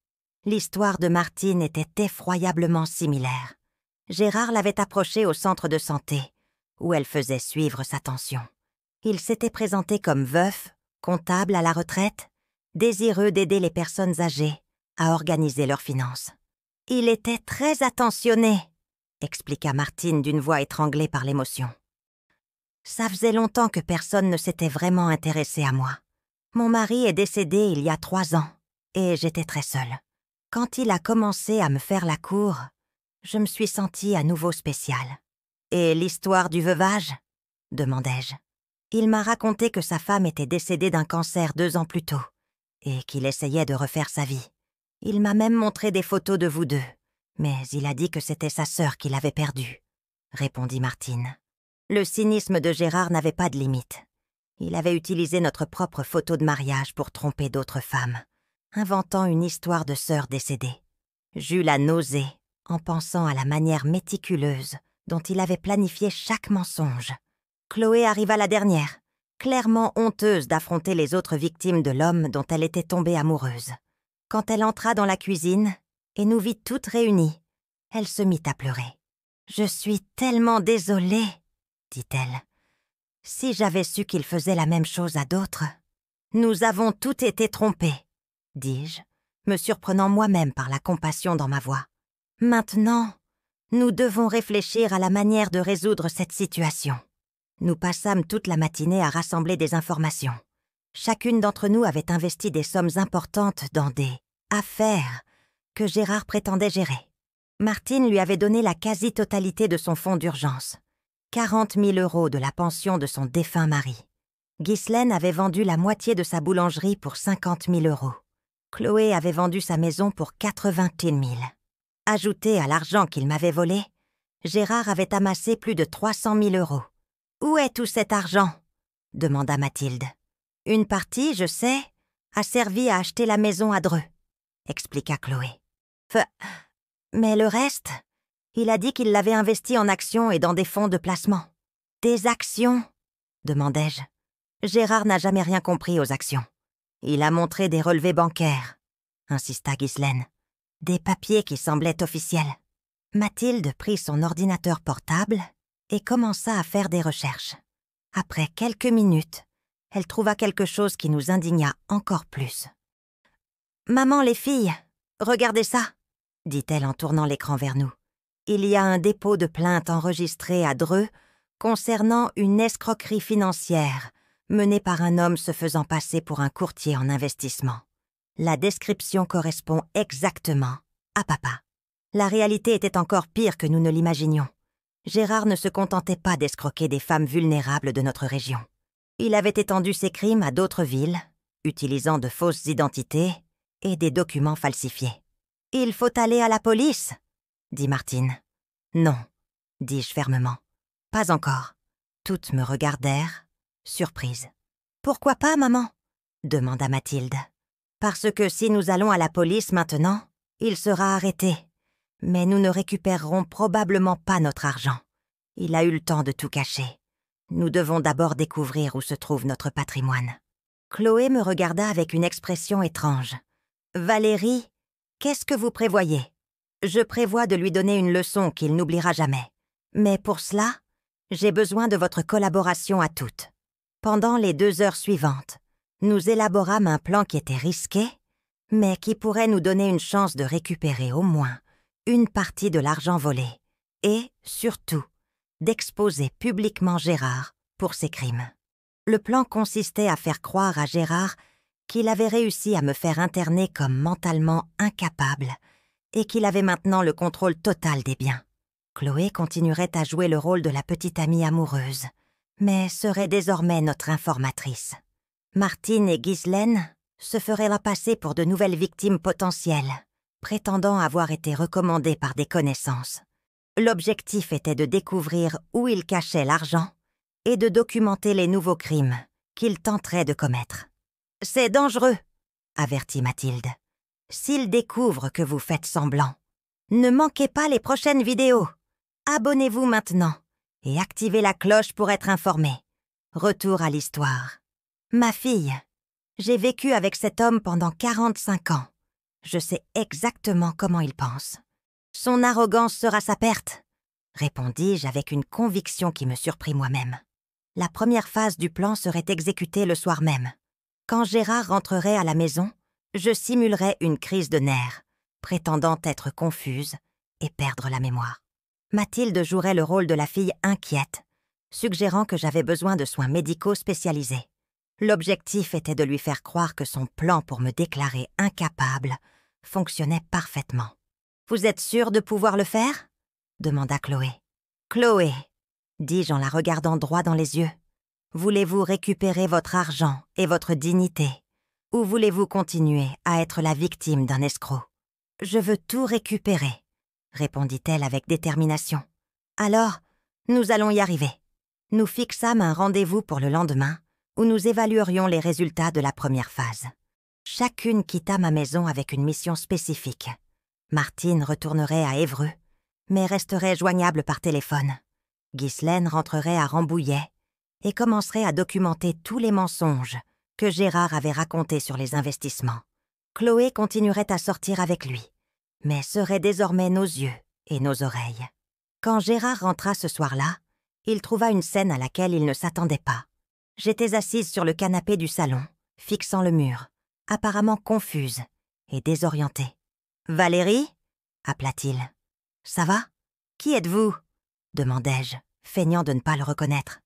L'histoire de Martine était effroyablement similaire. Gérard l'avait approchée au centre de santé, où elle faisait suivre sa tension. Il s'était présenté comme veuf, comptable à la retraite, désireux d'aider les personnes âgées à organiser leurs finances. « Il était très attentionné », expliqua Martine d'une voix étranglée par l'émotion. Ça faisait longtemps que personne ne s'était vraiment intéressé à moi. Mon mari est décédé il y a 3 ans, et j'étais très seule. Quand il a commencé à me faire la cour, je me suis sentie à nouveau spéciale. « Et l'histoire du veuvage ?» demandai-je. Il m'a raconté que sa femme était décédée d'un cancer 2 ans plus tôt, et qu'il essayait de refaire sa vie. Il m'a même montré des photos de vous deux, mais il a dit que c'était sa sœur qui l'avait perdue, répondit Martine. Le cynisme de Gérard n'avait pas de limite. Il avait utilisé notre propre photo de mariage pour tromper d'autres femmes, inventant une histoire de sœur décédée. J'eus la nausée en pensant à la manière méticuleuse dont il avait planifié chaque mensonge. Chloé arriva la dernière, clairement honteuse d'affronter les autres victimes de l'homme dont elle était tombée amoureuse. Quand elle entra dans la cuisine et nous vit toutes réunies, elle se mit à pleurer. « Je suis tellement désolée », dit-elle. « Si j'avais su qu'il faisait la même chose à d'autres. »« Nous avons toutes été trompées, » dis-je, me surprenant moi-même par la compassion dans ma voix. « Maintenant, nous devons réfléchir à la manière de résoudre cette situation. » Nous passâmes toute la matinée à rassembler des informations. Chacune d'entre nous avait investi des sommes importantes dans des « affaires » que Gérard prétendait gérer. Martine lui avait donné la quasi-totalité de son fonds d'urgence, 40 000 € de la pension de son défunt mari. Ghislaine avait vendu la moitié de sa boulangerie pour 50 000 €. Chloé avait vendu sa maison pour 90 000. Ajouté à l'argent qu'il m'avait volé, Gérard avait amassé plus de 300 000 €. « Où est tout cet argent ?» demanda Mathilde. « Une partie, je sais, a servi à acheter la maison à Dreux, » expliqua Chloé. « Mais le reste, il a dit qu'il l'avait investi en actions et dans des fonds de placement. »« Des actions ?» demandai-je. Gérard n'a jamais rien compris aux actions. Il a montré des relevés bancaires, insista Ghislaine. Des papiers qui semblaient officiels. Mathilde prit son ordinateur portable et commença à faire des recherches. Après quelques minutes, elle trouva quelque chose qui nous indigna encore plus. « Maman, les filles, regardez ça !» dit-elle en tournant l'écran vers nous. « Il y a un dépôt de plainte enregistré à Dreux concernant une escroquerie financière menée par un homme se faisant passer pour un courtier en investissement. La description correspond exactement à papa. La réalité était encore pire que nous ne l'imaginions. Gérard ne se contentait pas d'escroquer des femmes vulnérables de notre région. Il avait étendu ses crimes à d'autres villes, utilisant de fausses identités et des documents falsifiés. « Il faut aller à la police !» dit Martine. « Non !» dis-je fermement. « Pas encore. » Toutes me regardèrent, surprises. « Pourquoi pas, maman ?» demanda Mathilde. « Parce que si nous allons à la police maintenant, il sera arrêté. Mais nous ne récupérerons probablement pas notre argent. Il a eu le temps de tout cacher. Nous devons d'abord découvrir où se trouve notre patrimoine. » Chloé me regarda avec une expression étrange. « Valérie, qu'est-ce que vous prévoyez ? » « Je prévois de lui donner une leçon qu'il n'oubliera jamais. Mais pour cela, j'ai besoin de votre collaboration à toutes. » Pendant les 2 heures suivantes, nous élaborâmes un plan qui était risqué, mais qui pourrait nous donner une chance de récupérer au moins une partie de l'argent volé et, surtout, d'exposer publiquement Gérard pour ses crimes. Le plan consistait à faire croire à Gérard qu'il avait réussi à me faire interner comme mentalement incapable et qu'il avait maintenant le contrôle total des biens. Chloé continuerait à jouer le rôle de la petite amie amoureuse, mais serait désormais notre informatrice. Martine et Ghislaine se feraient la passer pour de nouvelles victimes potentielles, prétendant avoir été recommandées par des connaissances. L'objectif était de découvrir où il cachait l'argent et de documenter les nouveaux crimes qu'il tenterait de commettre. « C'est dangereux !» avertit Mathilde. « S'il découvre que vous faites semblant, ne manquez pas les prochaines vidéos. Abonnez-vous maintenant et activez la cloche pour être informé. Retour à l'histoire. Ma fille, j'ai vécu avec cet homme pendant 45 ans. Je sais exactement comment il pense. Son arrogance sera sa perte, répondis-je avec une conviction qui me surprit moi-même. La première phase du plan serait exécutée le soir même. Quand Gérard rentrerait à la maison, je simulerais une crise de nerfs, prétendant être confuse et perdre la mémoire. Mathilde jouerait le rôle de la fille inquiète, suggérant que j'avais besoin de soins médicaux spécialisés. L'objectif était de lui faire croire que son plan pour me déclarer incapable fonctionnait parfaitement. « Vous êtes sûre de pouvoir le faire ?» demanda Chloé. « Chloé, dis-je en la regardant droit dans les yeux, voulez-vous récupérer votre argent et votre dignité, ou voulez-vous continuer à être la victime d'un escroc ? » « Je veux tout récupérer, » répondit-elle avec détermination. « Alors, nous allons y arriver. » Nous fixâmes un rendez-vous pour le lendemain, où nous évaluerions les résultats de la première phase. Chacune quitta ma maison avec une mission spécifique. Martine retournerait à Évreux, mais resterait joignable par téléphone. Ghislaine rentrerait à Rambouillet et commencerait à documenter tous les mensonges que Gérard avait racontés sur les investissements. Chloé continuerait à sortir avec lui, mais serait désormais nos yeux et nos oreilles. Quand Gérard rentra ce soir-là, il trouva une scène à laquelle il ne s'attendait pas. J'étais assise sur le canapé du salon, fixant le mur, apparemment confuse et désorientée. « Valérie ?» appela-t-il. « Ça va ? Qui êtes-vous » demandai-je, feignant de ne pas le reconnaître.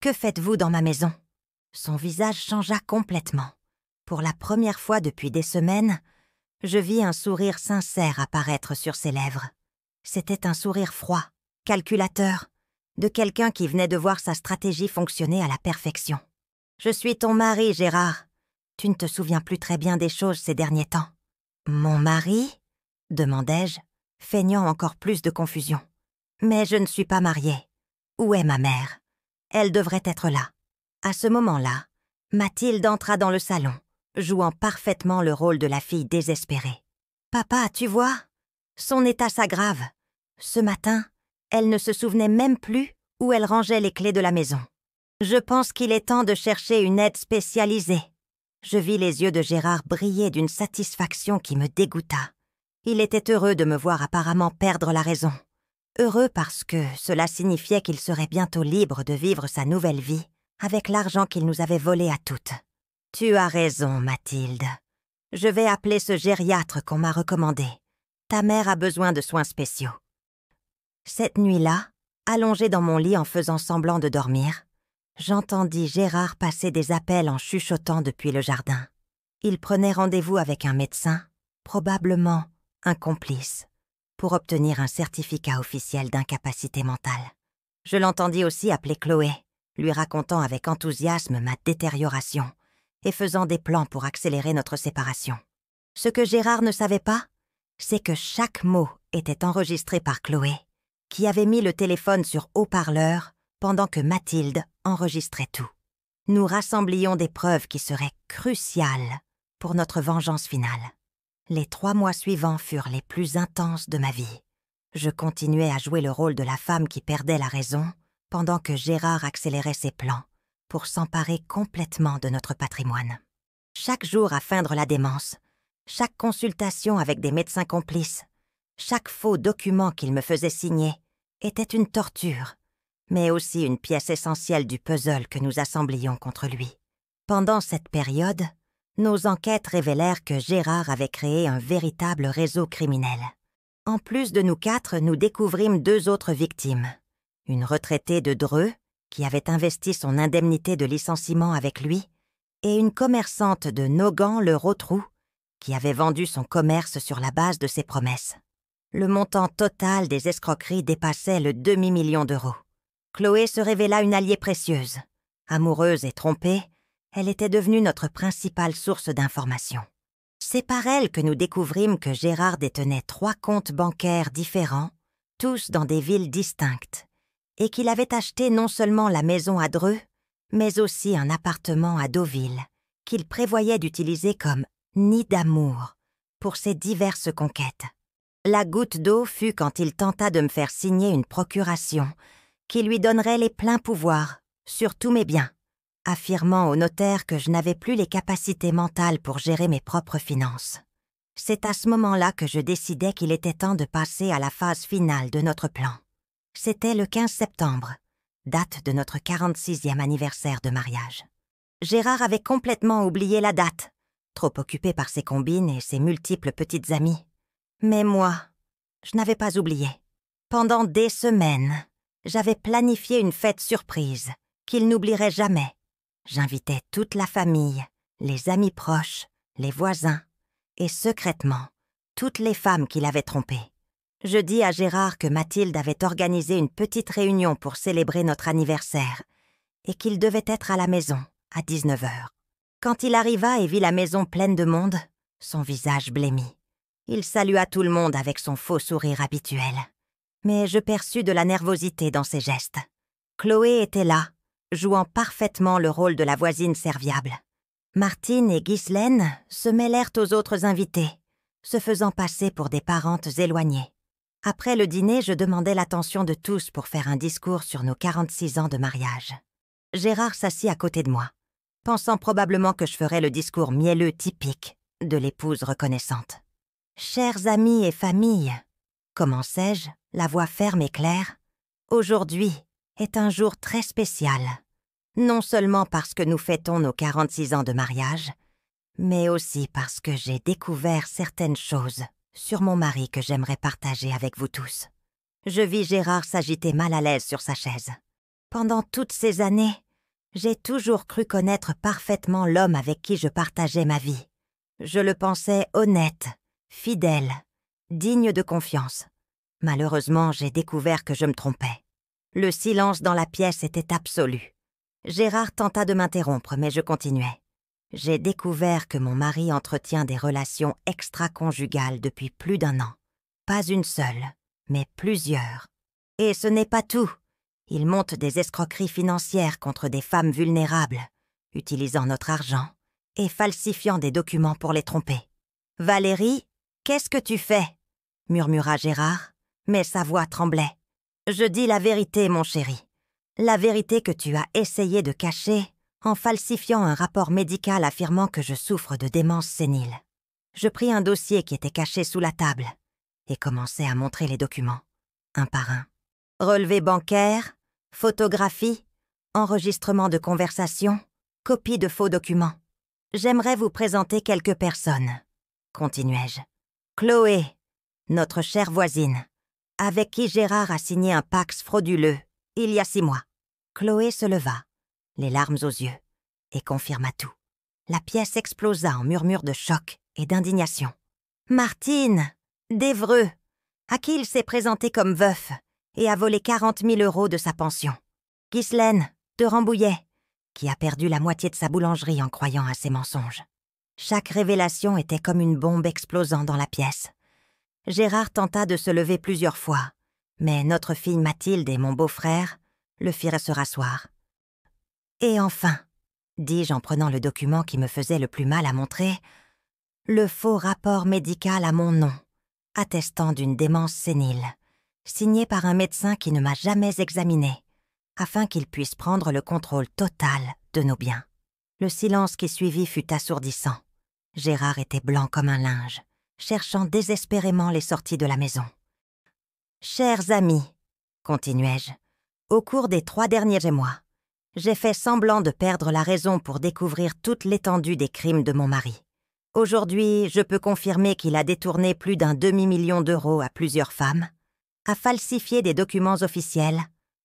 Que faites-vous dans ma maison ?» Son visage changea complètement. Pour la première fois depuis des semaines, je vis un sourire sincère apparaître sur ses lèvres. C'était un sourire froid, calculateur, de quelqu'un qui venait de voir sa stratégie fonctionner à la perfection. « Je suis ton mari, Gérard. Tu ne te souviens plus très bien des choses ces derniers temps. »« Mon mari ?» demandai-je, feignant encore plus de confusion. « Mais je ne suis pas mariée. Où est ma mère ? Elle devrait être là. » À ce moment-là, Mathilde entra dans le salon, jouant parfaitement le rôle de la fille désespérée. « Papa, tu vois ? Son état s'aggrave. Ce matin, elle ne se souvenait même plus où elle rangeait les clés de la maison. Je pense qu'il est temps de chercher une aide spécialisée. » Je vis les yeux de Gérard briller d'une satisfaction qui me dégoûta. Il était heureux de me voir apparemment perdre la raison. Heureux parce que cela signifiait qu'il serait bientôt libre de vivre sa nouvelle vie avec l'argent qu'il nous avait volé à toutes. « Tu as raison, Mathilde. Je vais appeler ce gériatre qu'on m'a recommandé. Ta mère a besoin de soins spéciaux. » Cette nuit-là, allongée dans mon lit en faisant semblant de dormir, j'entendis Gérard passer des appels en chuchotant depuis le jardin. Il prenait rendez-vous avec un médecin, probablement un complice, pour obtenir un certificat officiel d'incapacité mentale. Je l'entendis aussi appeler Chloé, lui racontant avec enthousiasme ma détérioration et faisant des plans pour accélérer notre séparation. Ce que Gérard ne savait pas, c'est que chaque mot était enregistré par Chloé, qui avait mis le téléphone sur haut-parleur pendant que Mathilde enregistrait tout. Nous rassemblions des preuves qui seraient cruciales pour notre vengeance finale. Les 3 mois suivants furent les plus intenses de ma vie. Je continuais à jouer le rôle de la femme qui perdait la raison pendant que Gérard accélérait ses plans pour s'emparer complètement de notre patrimoine. Chaque jour à feindre la démence, chaque consultation avec des médecins complices, chaque faux document qu'il me faisait signer était une torture, mais aussi une pièce essentielle du puzzle que nous assemblions contre lui. Pendant cette période, nos enquêtes révélèrent que Gérard avait créé un véritable réseau criminel. En plus de nous 4, nous découvrîmes 2 autres victimes. Une retraitée de Dreux, qui avait investi son indemnité de licenciement avec lui, et une commerçante de Nogent-le-Rotrou, qui avait vendu son commerce sur la base de ses promesses. Le montant total des escroqueries dépassait le demi-million d'euros. Chloé se révéla une alliée précieuse. Amoureuse et trompée, elle était devenue notre principale source d'information. C'est par elle que nous découvrîmes que Gérard détenait 3 comptes bancaires différents, tous dans des villes distinctes, et qu'il avait acheté non seulement la maison à Dreux, mais aussi un appartement à Deauville, qu'il prévoyait d'utiliser comme nid d'amour pour ses diverses conquêtes. La goutte d'eau fut quand il tenta de me faire signer une procuration qui lui donnerait les pleins pouvoirs sur tous mes biens, affirmant au notaire que je n'avais plus les capacités mentales pour gérer mes propres finances. C'est à ce moment-là que je décidai qu'il était temps de passer à la phase finale de notre plan. C'était le 15 septembre, date de notre 46e anniversaire de mariage. Gérard avait complètement oublié la date, trop occupé par ses combines et ses multiples petites amies. Mais moi, je n'avais pas oublié. Pendant des semaines, j'avais planifié une fête surprise qu'il n'oublierait jamais. J'invitais toute la famille, les amis proches, les voisins et secrètement toutes les femmes qu'il avait trompées. Je dis à Gérard que Mathilde avait organisé une petite réunion pour célébrer notre anniversaire et qu'il devait être à la maison à 19h. Quand il arriva et vit la maison pleine de monde, son visage blêmit. Il salua tout le monde avec son faux sourire habituel. Mais je perçus de la nervosité dans ses gestes. Chloé était là, jouant parfaitement le rôle de la voisine serviable. Martine et Ghislaine se mêlèrent aux autres invités, se faisant passer pour des parentes éloignées. Après le dîner, je demandai l'attention de tous pour faire un discours sur nos 46 ans de mariage. Gérard s'assit à côté de moi, pensant probablement que je ferais le discours mielleux typique de l'épouse reconnaissante. « Chers amis et familles, commençai-je, la voix ferme et claire, aujourd'hui est un jour très spécial, non seulement parce que nous fêtons nos 46 ans de mariage, mais aussi parce que j'ai découvert certaines choses sur mon mari que j'aimerais partager avec vous tous. » Je vis Gérard s'agiter mal à l'aise sur sa chaise. Pendant toutes ces années, J'ai toujours cru connaître parfaitement l'homme avec qui je partageais ma vie. Je le pensais honnête, fidèle, digne de confiance. Malheureusement, j'ai découvert que je me trompais. Le silence dans la pièce était absolu. Gérard tenta de m'interrompre, mais je continuais. J'ai découvert que mon mari entretient des relations extra-conjugales depuis plus d'1 an. Pas une seule, mais plusieurs. Et ce n'est pas tout. Il monte des escroqueries financières contre des femmes vulnérables, utilisant notre argent et falsifiant des documents pour les tromper. « Valérie, qu'est-ce que tu fais ?» murmura Gérard, mais sa voix tremblait. « Je dis la vérité, mon chéri. La vérité que tu as essayé de cacher en falsifiant un rapport médical affirmant que je souffre de démence sénile. » Je pris un dossier qui était caché sous la table et commençai à montrer les documents, un par un. Relevés bancaires, photographies, enregistrements de conversation, copies de faux documents. « J'aimerais vous présenter quelques personnes, » continuai-je. « Chloé, notre chère voisine, avec qui Gérard a signé un Pacs frauduleux il y a 6 mois. » Chloé se leva, les larmes aux yeux, et confirma tout. La pièce explosa en murmures de choc et d'indignation. Martine, d'Évreux, à qui il s'est présenté comme veuf et a volé 40 000 € de sa pension. Ghislaine, de Rambouillet, qui a perdu la moitié de sa boulangerie en croyant à ses mensonges. Chaque révélation était comme une bombe explosant dans la pièce. Gérard tenta de se lever plusieurs fois, mais notre fille Mathilde et mon beau-frère le firent se rasseoir. « Et enfin, » dis-je en prenant le document qui me faisait le plus mal à montrer, le faux rapport médical à mon nom, attestant d'une démence sénile, signé par un médecin qui ne m'a jamais examiné, afin qu'il puisse prendre le contrôle total de nos biens. Le silence qui suivit fut assourdissant. Gérard était blanc comme un linge, cherchant désespérément les sorties de la maison. « Chers amis, » continuai-je, « au cours des 3 derniers mois, j'ai fait semblant de perdre la raison pour découvrir toute l'étendue des crimes de mon mari. Aujourd'hui, je peux confirmer qu'il a détourné plus d'1 demi-million d'euros à plusieurs femmes, a falsifié des documents officiels,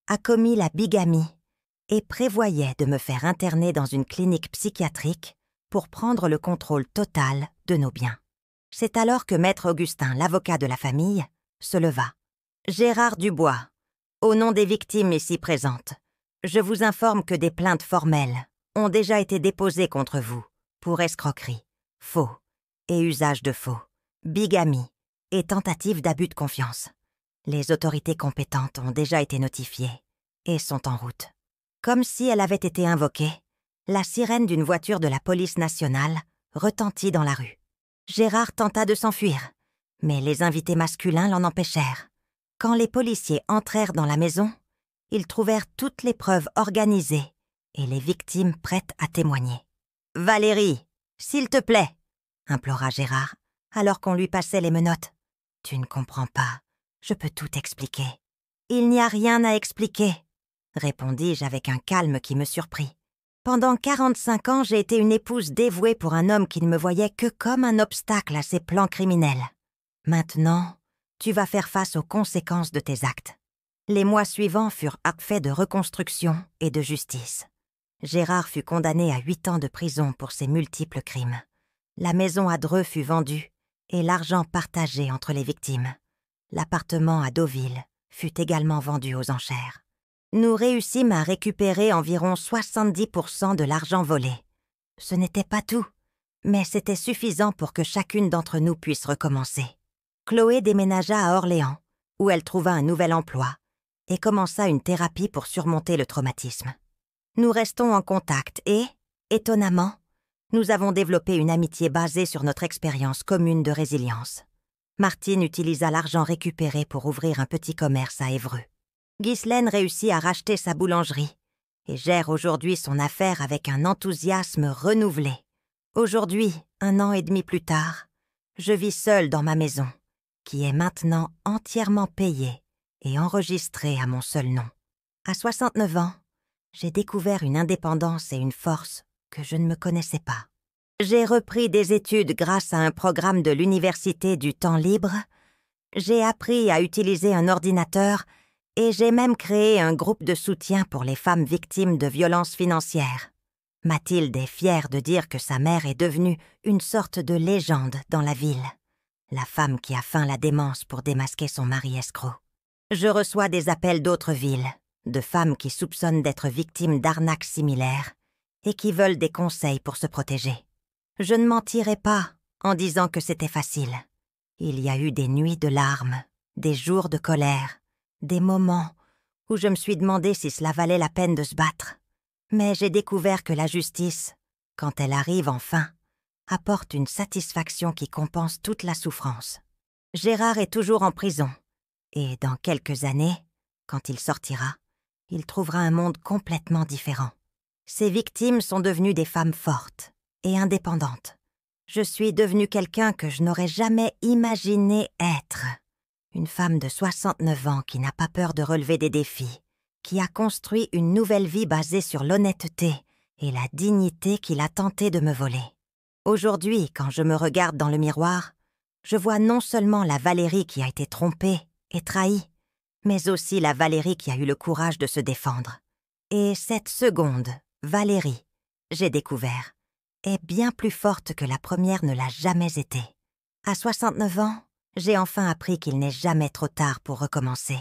a commis la bigamie et prévoyait de me faire interner dans une clinique psychiatrique pour prendre le contrôle total de nos biens. » C'est alors que Maître Augustin, l'avocat de la famille, se leva. « Gérard Dubois, au nom des victimes ici présentes, je vous informe que des plaintes formelles ont déjà été déposées contre vous pour escroquerie, faux et usage de faux, bigamie et tentative d'abus de confiance. Les autorités compétentes ont déjà été notifiées et sont en route. » Comme si elle avait été invoquée, la sirène d'une voiture de la police nationale retentit dans la rue. Gérard tenta de s'enfuir, mais les invités masculins l'en empêchèrent. Quand les policiers entrèrent dans la maison, ils trouvèrent toutes les preuves organisées et les victimes prêtes à témoigner. « Valérie, s'il te plaît !» implora Gérard, alors qu'on lui passait les menottes. « Tu ne comprends pas, je peux tout expliquer. »« Il n'y a rien à expliquer, » répondis-je avec un calme qui me surprit. Pendant 45 ans, j'ai été une épouse dévouée pour un homme qui ne me voyait que comme un obstacle à ses plans criminels. Maintenant, tu vas faire face aux conséquences de tes actes. Les mois suivants furent faits de reconstruction et de justice. Gérard fut condamné à 8 ans de prison pour ses multiples crimes. La maison à Dreux fut vendue et l'argent partagé entre les victimes. L'appartement à Deauville fut également vendu aux enchères. Nous réussîmes à récupérer environ 70% de l'argent volé. Ce n'était pas tout, mais c'était suffisant pour que chacune d'entre nous puisse recommencer. Chloé déménagea à Orléans, où elle trouva un nouvel emploi et commença une thérapie pour surmonter le traumatisme. Nous restons en contact et, étonnamment, nous avons développé une amitié basée sur notre expérience commune de résilience. Martine utilisa l'argent récupéré pour ouvrir un petit commerce à Évreux. Ghislaine réussit à racheter sa boulangerie et gère aujourd'hui son affaire avec un enthousiasme renouvelé. Aujourd'hui, 1 an et demi plus tard, je vis seule dans ma maison, qui est maintenant entièrement payée et enregistrée à mon seul nom. À 69 ans, j'ai découvert une indépendance et une force que je ne me connaissais pas. J'ai repris des études grâce à un programme de l'Université du temps libre. J'ai appris à utiliser un ordinateur Et j'ai même créé un groupe de soutien pour les femmes victimes de violences financières. Mathilde est fière de dire que sa mère est devenue une sorte de légende dans la ville. La femme qui a feint la démence pour démasquer son mari escroc. Je reçois des appels d'autres villes, de femmes qui soupçonnent d'être victimes d'arnaques similaires et qui veulent des conseils pour se protéger. Je ne mentirai pas en disant que c'était facile. Il y a eu des nuits de larmes, des jours de colère, des moments où je me suis demandé si cela valait la peine de se battre. Mais j'ai découvert que la justice, quand elle arrive enfin, apporte une satisfaction qui compense toute la souffrance. Gérard est toujours en prison, et dans quelques années, quand il sortira, il trouvera un monde complètement différent. Ses victimes sont devenues des femmes fortes et indépendantes. Je suis devenue quelqu'un que je n'aurais jamais imaginé être. Une femme de 69 ans qui n'a pas peur de relever des défis, qui a construit une nouvelle vie basée sur l'honnêteté et la dignité qu'il a tenté de me voler. Aujourd'hui, quand je me regarde dans le miroir, je vois non seulement la Valérie qui a été trompée et trahie, mais aussi la Valérie qui a eu le courage de se défendre. Et cette seconde, Valérie, j'ai découvert, est bien plus forte que la première ne l'a jamais été. À 69 ans, j'ai enfin appris qu'il n'est jamais trop tard pour recommencer,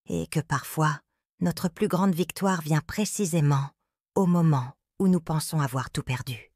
et que parfois, notre plus grande victoire vient précisément au moment où nous pensons avoir tout perdu.